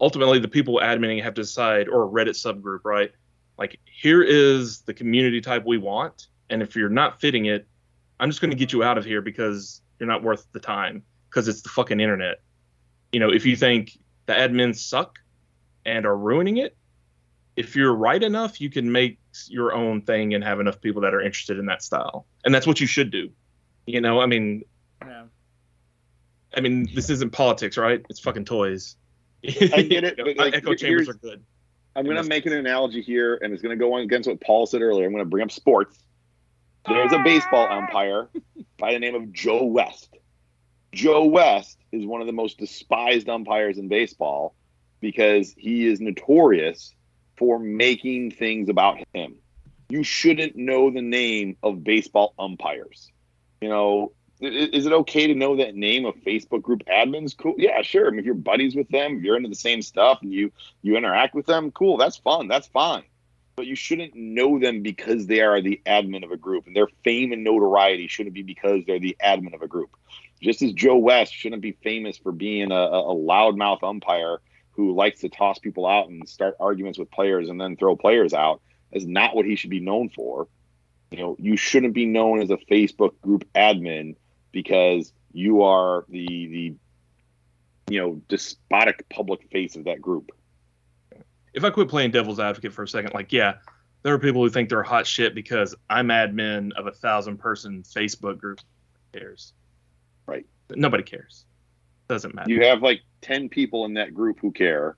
ultimately the people adminning have to decide, or a Reddit subgroup, right? Like, here is the community type we want, and if you're not fitting it, I'm just going to get you out of here because you're not worth the time, because it's the fucking internet. If you think the admins suck and are ruining it, if you're right enough, you can make your own thing and have enough people that are interested in that style. And that's what you should do. I mean, yeah. I mean, this isn't politics, right? It's fucking toys. I get it. But like, echo chambers are good. I'm going to make an analogy here, and it's going to go on against what Paul said earlier. I'm going to bring up sports. There's a baseball umpire by the name of Joe West. Joe West is one of the most despised umpires in baseball because he is notorious for making things about him. You shouldn't know the name of baseball umpires. Is it okay to know that name of Facebook group admins? Cool. Yeah, sure. I mean, if you're buddies with them, if you're into the same stuff and you interact with them, cool. That's fun. That's fine. But you shouldn't know them because they are the admin of a group, and their fame and notoriety shouldn't be because they're the admin of a group. Just as Joe West shouldn't be famous for being a loudmouth umpire who likes to toss people out and start arguments with players and then throw players out, is not what he should be known for. You shouldn't be known as a Facebook group admin because you are the despotic public face of that group. If I quit playing devil's advocate for a second, like, yeah, there are people who think they're hot shit because I'm admin of a 1,000-person Facebook group. Who cares? Right. But nobody cares. Doesn't matter. You have like 10 people in that group who care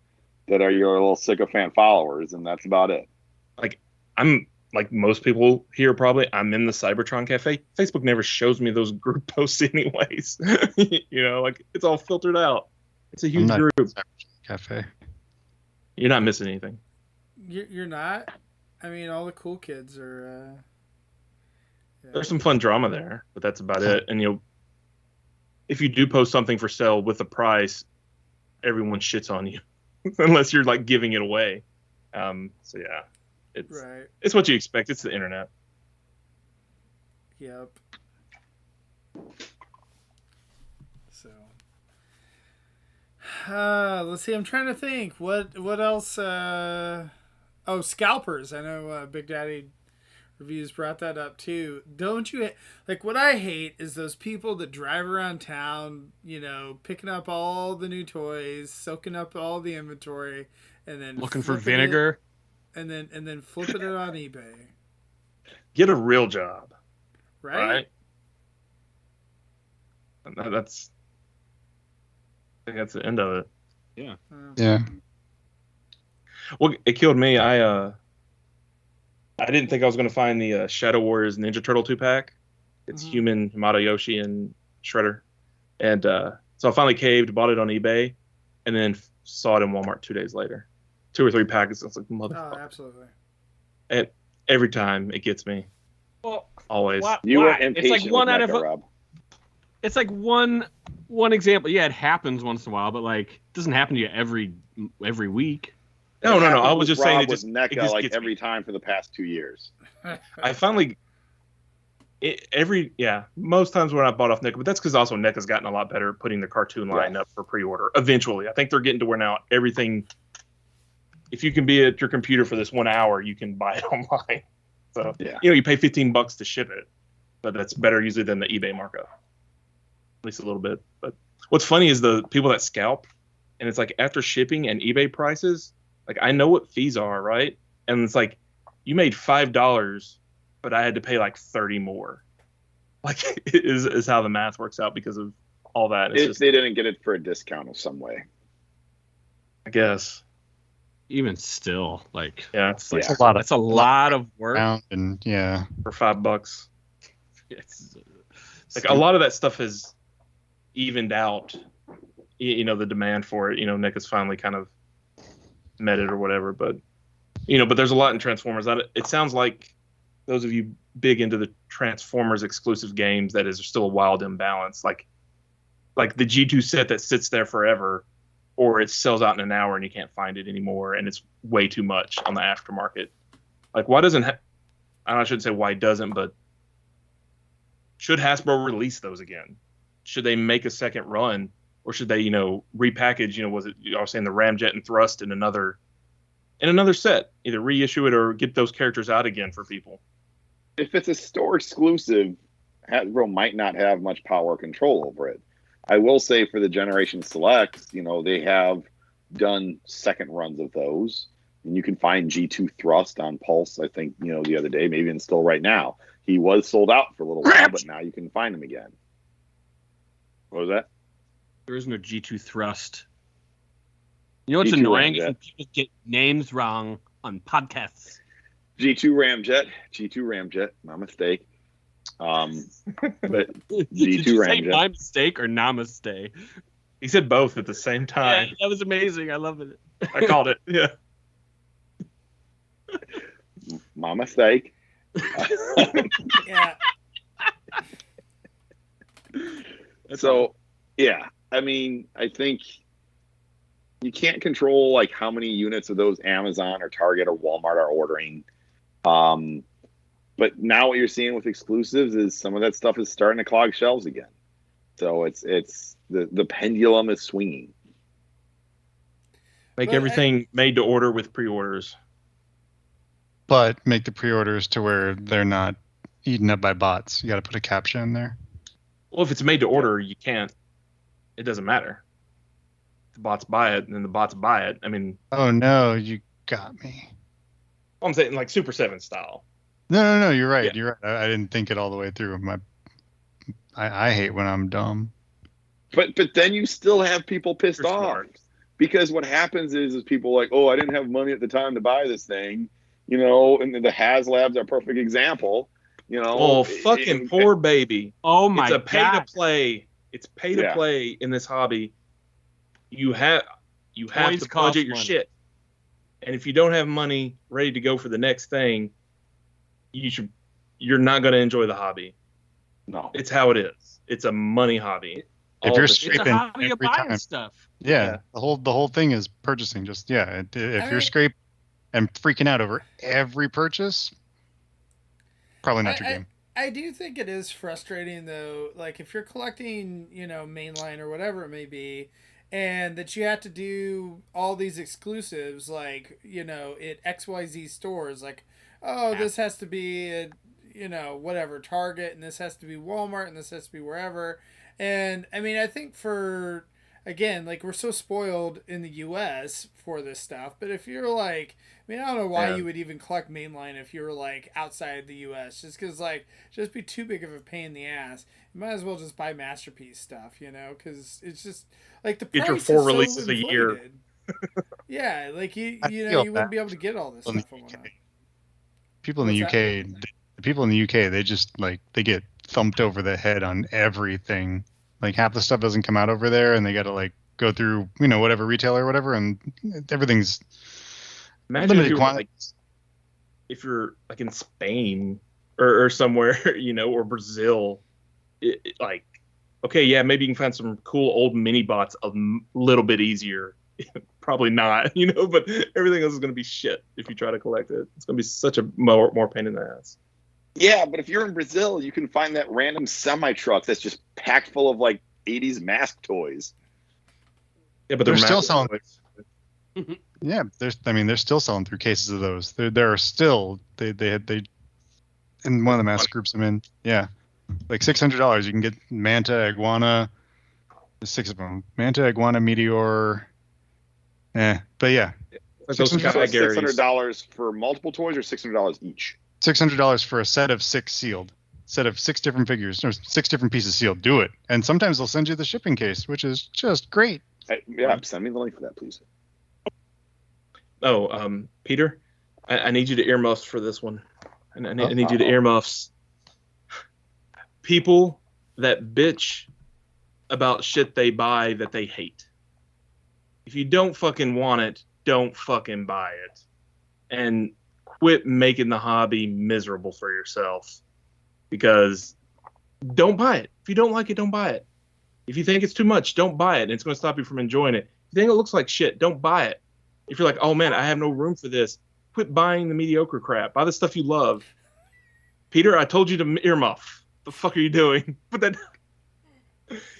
that are your little sycophant followers, and that's about it. Like, I'm like most people here probably, I'm in the Cybertron Cafe. Facebook never shows me those group posts anyways. Like, it's all filtered out. It's a huge group. Cybertron Cafe. You're not missing anything. You're not? I mean, all the cool kids are... Yeah. There's some fun drama there, but that's about it. And if you do post something for sale with a price, everyone shits on you. Unless you're like giving it away. So yeah. It's what you expect. It's the internet. Yep. So, let's see. I'm trying to think. What else? Oh, scalpers. I know Big Daddy Reviews brought that up too. Don't you like what I hate is those people that drive around town, picking up all the new toys, soaking up all the inventory, and then looking for vinegar, and then flipping it on eBay. Get a real job, right? I think that's the end of it. Yeah. Yeah. Well, it killed me. I didn't think I was going to find the Shadow Warriors Ninja Turtle 2-pack. It's Human, Hamato Yoshi, and Shredder. And so I finally caved, bought it on eBay, and then saw it in Walmart 2 days later. 2 or 3 packets. I was like, motherfucker. Oh, absolutely. And every time it gets me. Well, always. You were impatient. It's like one out of Rob. It's like one example. Yeah, it happens once in a while, but like it doesn't happen to you every week. No. I was just saying it just NECA like every time for the past 2 years. I finally most times when I bought off NECA, but that's because also NECA's gotten a lot better at putting the cartoon line up for pre-order. Eventually, I think they're getting to where now everything. If you can be at your computer for this 1 hour, you can buy it online. So you pay $15 to ship it, but that's better usually than the eBay markup, at least a little bit. But what's funny is the people that scalp, and it's like after shipping and eBay prices. Like, I know what fees are, right? And it's like, you made $5, but I had to pay like 30 more. Like, is how the math works out because of all that. If they didn't get it for a discount of some way. I guess. Even still, like, it's like a lot of work. And for $5. It's like a lot of that stuff has evened out, the demand for it. Nick has finally kind of met it or whatever, but there's a lot in Transformers. It sounds like those of you big into the Transformers exclusive games, that is still a wild imbalance. Like the G2 set that sits there forever, or it sells out in an hour and you can't find it anymore, and it's way too much on the aftermarket. Like, why doesn't I shouldn't say why doesn't, but should Hasbro release those again? Should they make a second run? Or should they, repackage, was it, I was saying the Ramjet and Thrust in another set, either reissue it or get those characters out again for people. If it's a store exclusive, Hasbro might not have much power or control over it. I will say for the Generation Selects, they have done second runs of those, and you can find G2 Thrust on Pulse, I think, the other day, maybe and still right now. He was sold out for a little while, but now you can find him again. What was that? There is no G2 Thrust. You know what's annoying? Is when people get names wrong on podcasts. G2 Ramjet, my mistake. But Did G2 you say Ramjet. my mistake or namaste? He said both at the same time. Yeah, that was amazing. I love it. I called it. Yeah. My mistake. Yeah. So, I mean, I think you can't control like how many units of those Amazon or Target or Walmart are ordering. But now what you're seeing with exclusives is some of that stuff is starting to clog shelves again. So it's the pendulum is swinging. Make everything made to order with pre-orders. But make the pre-orders to where they're not eaten up by bots. You got to put a caption in there. Well, if it's made to order, you can't. It doesn't matter. The bots buy it, and then the bots buy it. I mean. Oh no, you got me. I'm saying like Super 7 style. No. You're right. Yeah. You're right. I didn't think it all the way through. I hate when I'm dumb. But then you still have people pissed off because what happens is people are like, oh, I didn't have money at the time to buy this thing, and the HasLabs are a perfect example. Oh, fucking poor baby. Oh my God. It's a pay to play. It's pay to play in this hobby. You have to budget your shit. And if you don't have money ready to go for the next thing, you're not going to enjoy the hobby. No. It's how it is. It's a money hobby. If you're scraping it's a hobby every of buying time. Stuff. Yeah. The whole thing is purchasing. Just if you're scraping and freaking out over every purchase, probably not your game. I do think it is frustrating though. Like if you're collecting, mainline or whatever it may be, and that you have to do all these exclusives, like, at XYZ stores, like, oh, this has to be at, whatever, Target, and this has to be Walmart, and this has to be wherever. And I mean, I think again, like, we're so spoiled in the US for this stuff, but if you're like, I mean, I don't know why you would even collect mainline if you were like outside the US, just because, like, just be too big of a pain in the ass. You might as well just buy Masterpiece stuff, because it's just like the price Get your 4 is releases so a year. inflated. Yeah, like you feel wouldn't be able to get all this stuff and whatnot. People in the UK, the people in the UK, they just like they get thumped over the head on everything. Like half the stuff doesn't come out over there, and they got to like go through whatever retailer or whatever, and everything's Imagine if you're like in Spain or somewhere, or Brazil, like, okay, yeah, maybe you can find some cool old mini bots a little bit easier. Probably not, but everything else is going to be shit if you try to collect it. It's going to be such a more pain in the ass. Yeah, but if you're in Brazil, you can find that random semi-truck that's just packed full of like 80s mask toys. Yeah, but they're still selling. Yeah, they're still selling through cases of those. There are still they in one of the mask groups I'm in. Yeah, like $600 you can get Manta, Iguana. There's 6 of them. Manta, Iguana, Meteor. But yeah, $600 for multiple toys or $600 each. $600 for a set of 6 sealed. Set of 6 different figures, or 6 different pieces sealed. Do it, and sometimes they'll send you the shipping case, which is just great. Send me the link for that, please. Oh, Peter, I need you to earmuffs for this one. I need you to earmuffs. People that bitch about shit they buy that they hate. If you don't fucking want it, don't fucking buy it. And quit making the hobby miserable for yourself. Because don't buy it. If you don't like it, don't buy it. If you think it's too much, don't buy it. And it's going to stop you from enjoying it. If you think it looks like shit, don't buy it. If you're like, oh man, I have no room for this, quit buying the mediocre crap. Buy the stuff you love. Peter, I told you to earmuff. The fuck are you doing? But then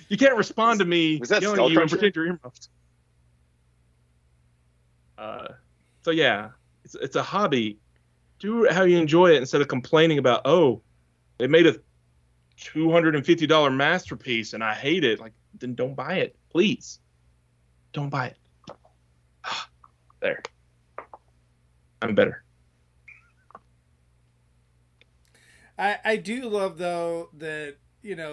you can't respond to me yelling at you and pretend you're earmuffed. So yeah, it's a hobby. Do how you enjoy it instead of complaining about, oh, they made a $250 masterpiece and I hate it. Like, then don't buy it, please. Don't buy it. There. I'm better. I do love, though, that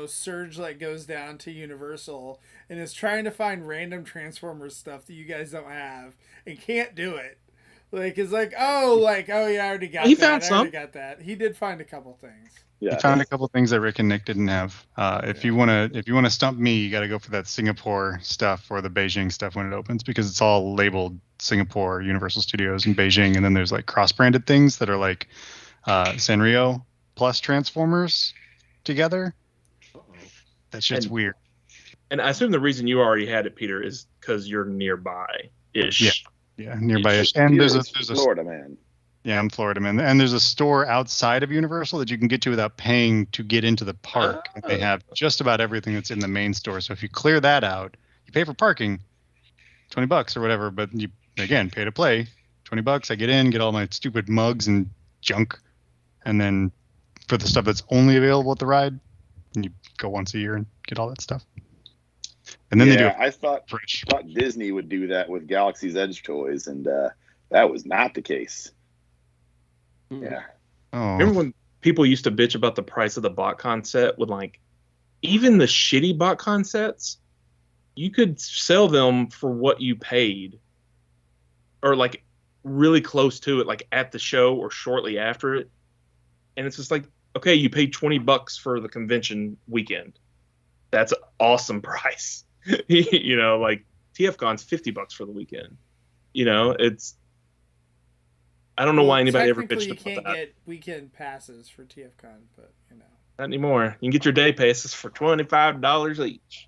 Surge like goes down to Universal and is trying to find random Transformers stuff that you guys don't have and can't do it. Like, it's like, oh yeah, I already got that. He found some. I already got that. He did find a couple things. Yeah, he found a couple things that Rick and Nick didn't have. If you wanna stump me, you got to go for that Singapore stuff or the Beijing stuff when it opens, because it's all labeled Singapore, Universal Studios, and Beijing, and then there's like cross-branded things that are like Sanrio plus Transformers together. That shit's weird. And I assume the reason you already had it, Peter, is because you're nearby-ish. Yeah, nearby-ish. And there's a Florida man. Yeah, I'm Florida man. And there's a store outside of Universal that you can get to without paying to get into the park. Oh. They have just about everything that's in the main store. So if you clear that out, you pay for parking, $20 or whatever. But you, again, pay to play, $20. I get in, get all my stupid mugs and junk. And then for the stuff that's only available at the ride, you go once a year and get all that stuff. And then they do. I thought Disney would do that with Galaxy's Edge toys, and that was not the case. Yeah. Oh. Remember when people used to bitch about the price of the BotCon set? With like, even the shitty BotCon sets, you could sell them for what you paid, or like really close to it, like at the show or shortly after it. And it's just like, okay, you paid $20 for the convention weekend. That's an awesome price. Like TFCon's $50 for the weekend. It's. I don't know why anybody ever bitched about that. You can't get weekend passes for TFCon, but not anymore. You can get your day passes for $25 each.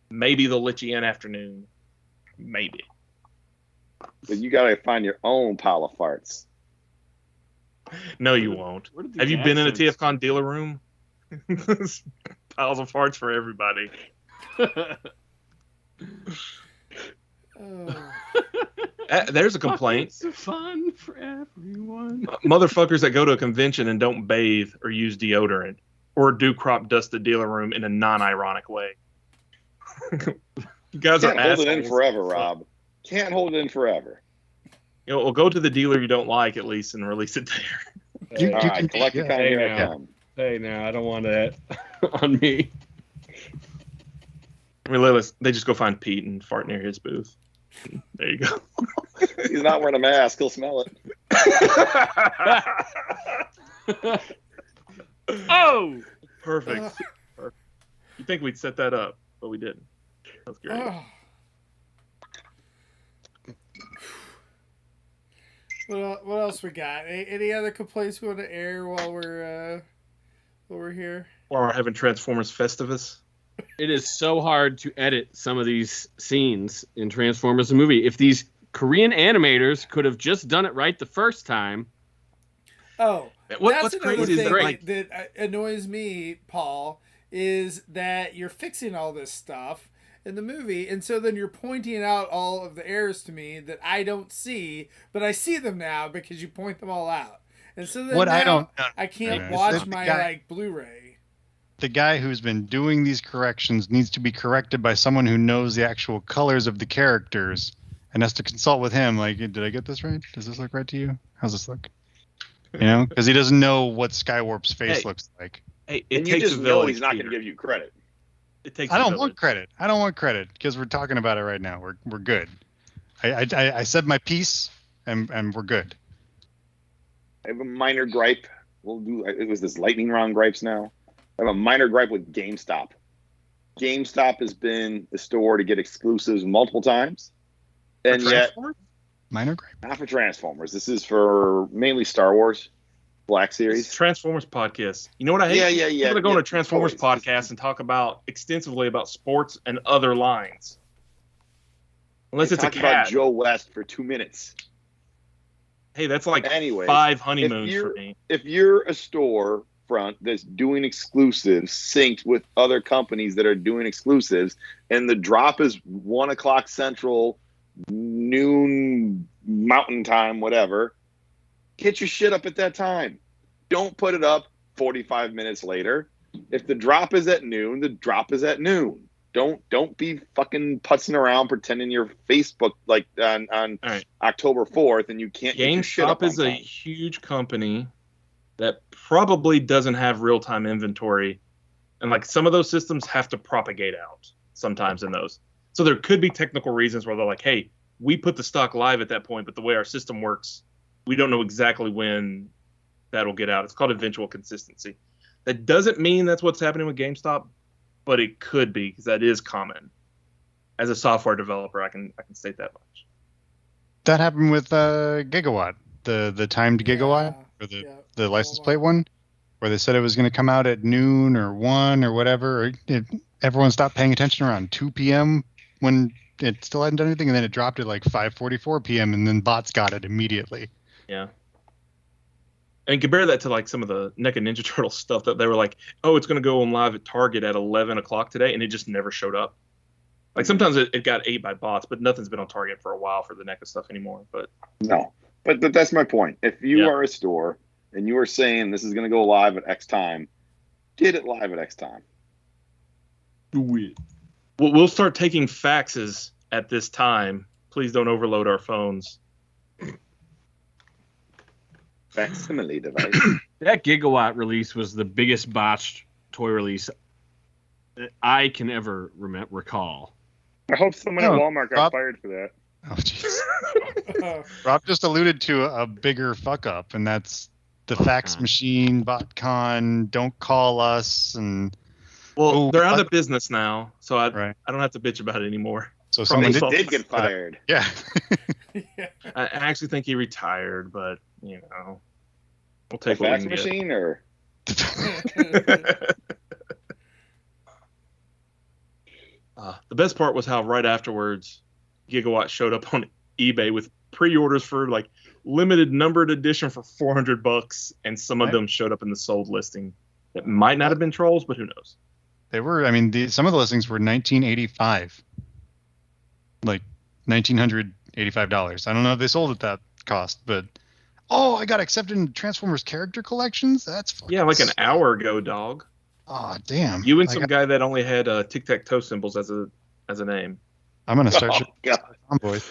Maybe they'll let you in afternoon. Maybe. But you gotta find your own pile of farts. No, you won't. Have you been in a TFCon dealer room? Piles of farts for everybody. There's a complaint. It's fun for everyone. Motherfuckers that go to a convention and don't bathe or use deodorant or do crop dust the dealer room in a non-ironic way. You guys Can't are hold it in assholes. forever, Rob. Can't hold it in forever. Well, go to the dealer you don't like at least and release it there. All right, collect the kind here I come. Hey, now I don't want that on me. I mean, they just go find Pete and fart near his booth. There you go. He's not wearing a mask. He'll smell it. Oh, perfect. You think we'd set that up, but we didn't. That's great. What else we got? Any other complaints we want to air while we're here? Or having Transformers Festivus. It is so hard to edit some of these scenes in Transformers the movie. If these Korean animators could have just done it right the first time. Oh, What's crazy is that annoys me, Paul, is that you're fixing all this stuff in the movie, and so then you're pointing out all of the errors to me that I don't see, but I see them now because you point them all out. And so then I can't watch my Blu-ray. The guy who's been doing these corrections needs to be corrected by someone who knows the actual colors of the characters and has to consult with him. Like, did I get this right? Does this look right to you? How's this look? You know, because he doesn't know what Skywarp's face looks like. Hey, And you just know he's not going to give you credit. I don't want credit. I don't want credit because we're talking about it right now. We're good. I said my piece and we're good. I have a minor gripe. It was this lightning round gripes now. I have a minor gripe with GameStop. GameStop has been the store to get exclusives multiple times, and yet minor gripe. Not for Transformers. This is for mainly Star Wars Black Series. It's Transformers podcast. You know what I hate? Yeah. People that go on a Transformers podcast and talk extensively about sports and other lines. Unless it's a cat. About Joe West for 2 minutes. Hey, that's like 5 honeymoons for me. If you're a store front that's doing exclusives synced with other companies that are doing exclusives, and the drop is 1 o'clock Central, noon Mountain Time, whatever, get your shit up at that time. Don't put it up 45 minutes later. If the drop is at noon, the drop is at noon. Don't be fucking putzing around pretending you're Facebook like on October 4th and you can't get your shit up on GameStop is a huge company that probably doesn't have real-time inventory, and like some of those systems have to propagate out sometimes in those. So there could be technical reasons where they're like, hey, we put the stock live at that point, but the way our system works, we don't know exactly when that'll get out. It's called eventual consistency. That doesn't mean that's what's happening with GameStop, but it could be because that is common. As a software developer, I can state that much. That happened with Gigawatt, the timed Gigawatt, or the license plate one, where they said it was going to come out at noon or 1 or whatever. Everyone stopped paying attention around 2 p.m. when it still hadn't done anything, and then it dropped at like 5:44 p.m. and then bots got it immediately. Yeah. And compare that to like some of the NECA Ninja Turtle stuff that they were like, oh, it's going to go on live at Target at 11 o'clock today, and it just never showed up. Like sometimes it got ate by bots, but nothing's been on Target for a while for the NECA stuff anymore. But no, but that's my point. If you are a store and you are saying this is going to go live at X time, get it live at X time. Do it. We'll start taking faxes at this time. Please don't overload our phones. Facsimile device. That Gigawatt release was the biggest botched toy release that I can ever recall. I hope someone at Walmart got fired for that. Oh, jeez. Rob just alluded to a bigger fuck up, and that's the fax machine, BotCon, don't call us, and they're out of business now, so I don't have to bitch about it anymore. So someone did get fired. Yeah. I actually think he retired, but you know, we'll take a what fax we can machine get. Or. The best part was how right afterwards, Gigawatt showed up on eBay with pre-orders for like limited numbered edition for $400, and some of them showed up in the sold listing. That might not have been trolls, but who knows? They were. I mean, some of the listings were 1985. Like $1,985. I don't know if they sold at that cost, but I got accepted in Transformers character collections. That's fucking like an sick. hour ago, dog. Oh damn! You and some guy that only had tic-tac-toe symbols as a name. I'm gonna start God. Tomboys.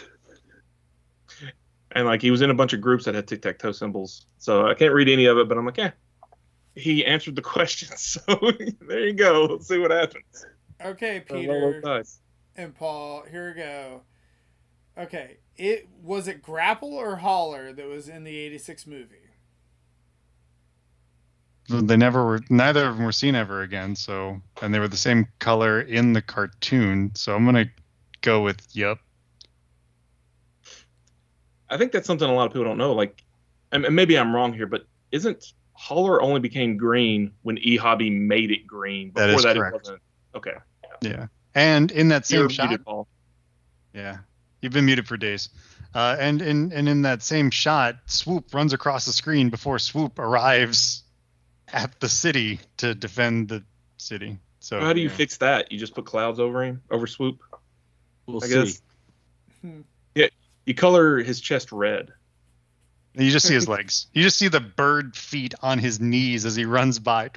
And like he was in a bunch of groups that had tic-tac-toe symbols. So I can't read any of it, but I'm like, he answered the question. So there you go. Let's see what happens. Okay, Peter and Paul, here we go. Okay, was it Grapple or Holler that was in the 86 movie? They never were. Neither of them were seen ever again. So, and they were the same color in the cartoon. So I'm gonna go with yep. I think that's something a lot of people don't know. Like, and maybe I'm wrong here, but isn't Holler only became green when E-Hobby made it green? Before that correct. It wasn't. Okay. Yeah, and in that same shot. Muted, Paul. Yeah, you've been muted for days. And in that same shot, Swoop runs across the screen before Swoop arrives at the city to defend the city. So how do you fix that? You just put clouds over Swoop? We'll I see. guess. Yeah, you color his chest red. You just see his legs. You just see the bird feet on his knees as he runs by.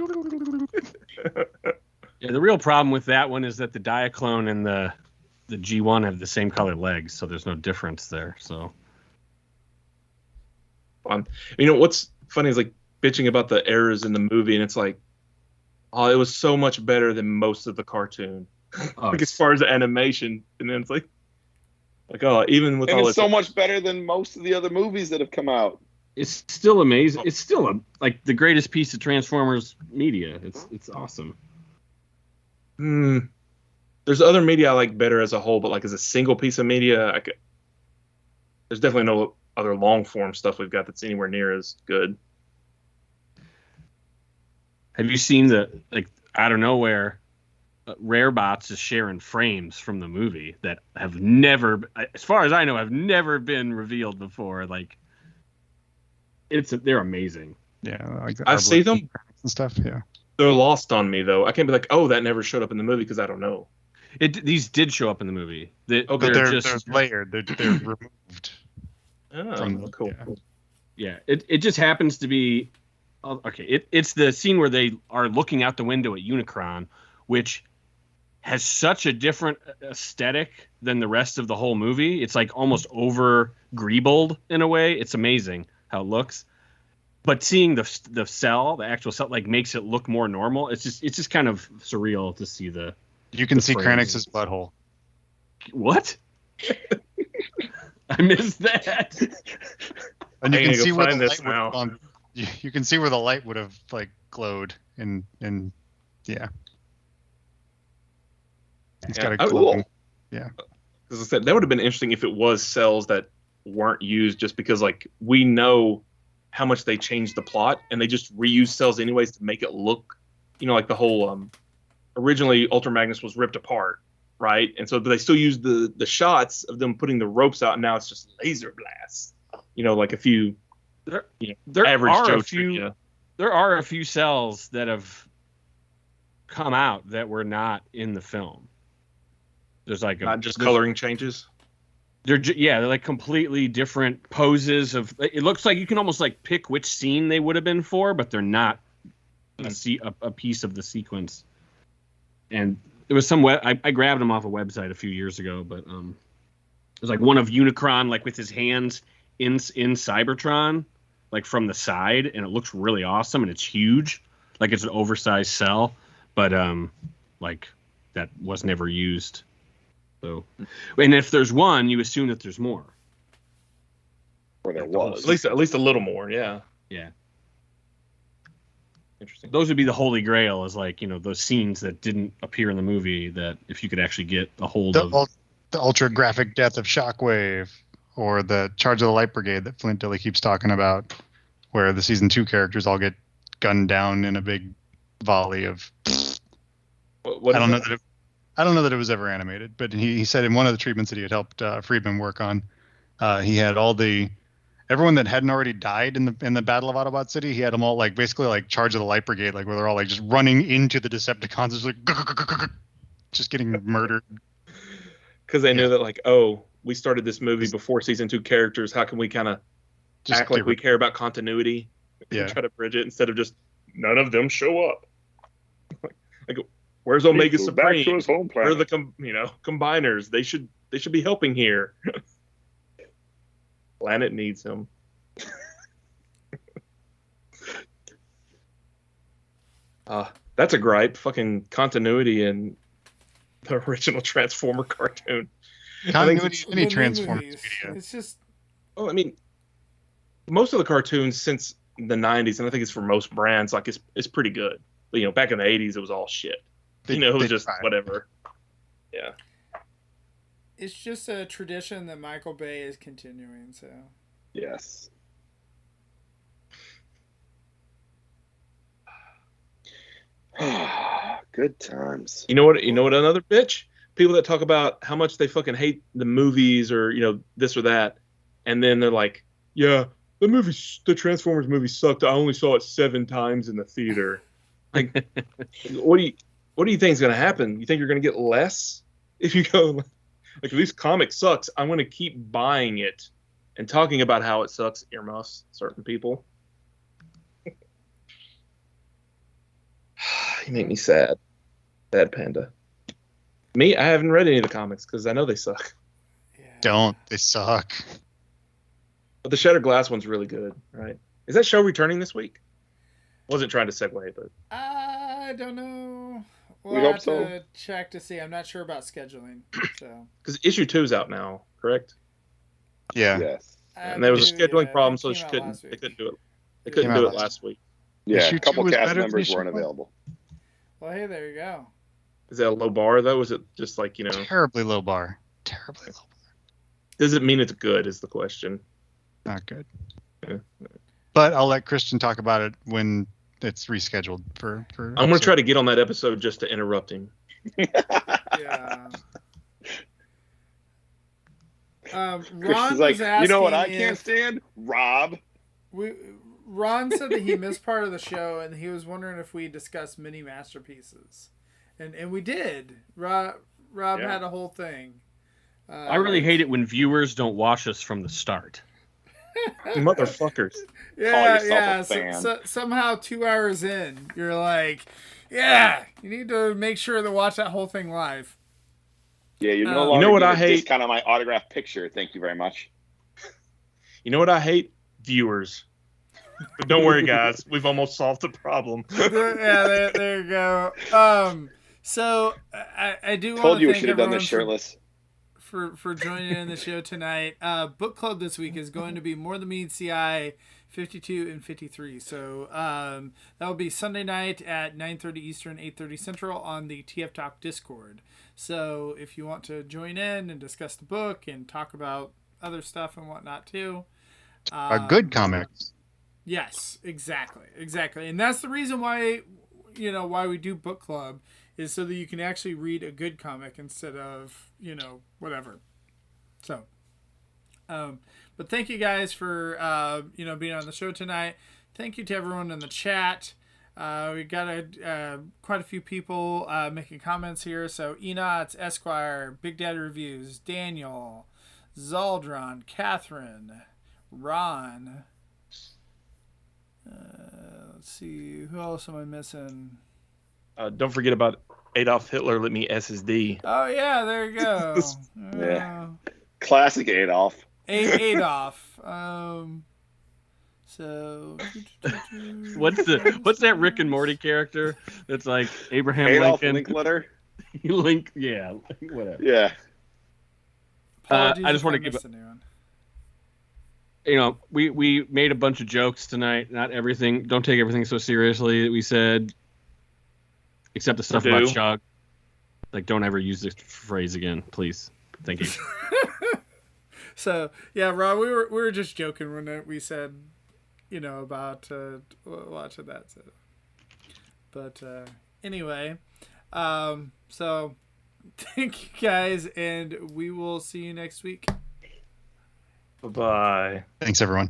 Yeah, the real problem with that one is that the Diaclone and the G1 have the same color legs, so there's no difference there. So, what's funny is like bitching about the errors in the movie, and it's like, it was so much better than most of the cartoon. Like as far as the animation, and then it's like even with and all it's so much better than most of the other movies that have come out. It's still amazing. It's still like the greatest piece of Transformers media. It's awesome. There's other media I like better as a whole, but like as a single piece of media, there's definitely no other long form stuff we've got that's anywhere near as good. Have you seen out of nowhere, Rarebots is sharing frames from the movie that have never, as far as I know, have never been revealed before. Like, they're amazing. Yeah, like I see them and stuff. Yeah, they're lost on me though. I can't be like, that never showed up in the movie because I don't know. These did show up in the movie. But they're layered. They're removed. Cool. Yeah, it just happens to be okay. It's the scene where they are looking out the window at Unicron, which has such a different aesthetic than the rest of the whole movie. It's like almost over greebled in a way. It's amazing how it looks. But seeing the actual cell, like makes it look more normal. It's just kind of surreal to see the. You can see Kranix's butthole. What? I missed that. And you can see where the light would have you can see where the light would have like glowed and yeah. It's got a glowing. Yeah. As I said, that would have been interesting if it was cells that weren't used, just because like we know how much they changed the plot and they just reused cells anyways to make it look, like the whole originally Ultra Magnus was ripped apart, right? And so but they still used the shots of them putting the ropes out, and now it's just laser blasts. Like a few there are a few cells that have come out that were not in the film. There's like not just coloring changes. They're like completely different poses of. It looks like you can almost like pick which scene they would have been for, but they're not a piece of the sequence. And there was some I grabbed them off a website a few years ago, but it was like one of Unicron like with his hands in Cybertron, like from the side, and it looks really awesome and it's huge, like it's an oversized cell, but like that was never used. So, and if there's one, you assume that there's more. Or there was at least a little more, yeah. Yeah. Interesting. Those would be the holy grail, is like those scenes that didn't appear in the movie that if you could actually get a hold of. The ultra graphic death of Shockwave, or the Charge of the Light Brigade that Flint Dilly keeps talking about, where the season 2 characters all get gunned down in a big volley of. I don't know that it was ever animated, but he said in one of the treatments that he had helped Friedman work on, he had everyone that hadn't already died in the Battle of Autobot City. He had them all like basically like Charge of the Light Brigade, like where they're all like just running into the Decepticons, just like just getting murdered. Because they knew that like, we started this movie before season 2 characters. How can we kind of act like we care about continuity and try to bridge it instead of just none of them show up? Like, where's Omega Supreme? Back to his home Where are planet. the combiners? They should be helping here. Planet needs him. That's a gripe. Fucking continuity in the original Transformer cartoon. Continuity in any The new Transformers movies. media. It's just Well, I mean, most of the cartoons since the 90s, and I think it's for most brands, like it's pretty good. But back in the 80s, it was all shit. It was just whatever. Yeah. it's just a tradition that Michael Bay is continuing. So Yes. Good times. You know what? Another bitch. People that talk about how much they fucking hate the movies or this or that, and then they're like, "Yeah, the Transformers movie sucked. I only saw it 7 times in the theater." Like, what do you think is gonna happen? You think you're gonna get less if you go like, "At least comic sucks. I'm gonna keep buying it and talking about how it sucks." Earmuffs, certain people. You make me sad. Bad Panda. Me, I haven't read any of the comics because I know they suck. Don't. They suck. But the Shattered Glass one's really good, right? Is that show returning this week? Wasn't trying to segue, but I don't know. We We'll hope have so. to check to see. I'm not sure about scheduling. So because issue 2's out now, correct? Yeah. Yes. And there was a scheduling problem, so it they came out last week. couldn't do it. They couldn't Came do out it last week. Yeah. Issue A couple 2 was cast better than members issue weren't 1? available. Well, hey, there you go. Is that a low bar though? Is it just like Terribly low bar. Terribly low bar. Does it mean it's good? Is the question. Not good. Yeah. But I'll let Christian talk about it when it's rescheduled for I'm gonna try to get on that episode just to interrupt him. Yeah. Ron Christian's like, was asking you know what I if can't stand? Rob. Ron said that he missed part of the show, and he was wondering if we discussed mini masterpieces, and we did. Rob had a whole thing. I really hate it when viewers don't watch us from the start. Motherfuckers. Yeah. a fan. So, somehow 2 hours in, you're like, yeah, you need to make sure to watch that whole thing live. Yeah, you no You longer know what give I a hate? discount on my autographed picture. Thank you very much. You know what I hate? Viewers. But don't worry, guys. We've almost solved the problem. Yeah, there you go. So I do want Told to you we thank should have done everyone this shirtless. for joining in the show tonight. Book club this week is going to be More Than Meets the Eye 52 and 53. So that will be Sunday night at 9:30 Eastern, 8:30 Central on the TF Talk Discord. So if you want to join in and discuss the book and talk about other stuff and whatnot too. good comics. Yes, exactly. And that's the reason why we do book club is so that you can actually read a good comic instead of, whatever. So, but thank you guys for, being on the show tonight. Thank you to everyone in the chat. We got quite a few people making comments here. So, Enots, Esquire, Big Daddy Reviews, Daniel, Zaldron, Catherine, Ron. Let's see. Who else am I missing? Don't forget about Adolf Hitler. Let me SSD. Oh, yeah. There you go. Yeah. Classic Adolf. Adolf. So. What's that Rick and Morty character? That's like Abraham Adolf Lincoln. Linkletter. Yeah, whatever. Yeah. Apologies I just if want to I give missed anyone. We made a bunch of jokes tonight. Not everything. Don't take everything so seriously that we said, except the stuff about Chug. Like, don't ever use this phrase again, please. Thank you. So yeah, Rob, we were just joking when we said, about watching that. So, but anyway, so thank you guys, and we will see you next week. Bye-bye. Thanks, everyone.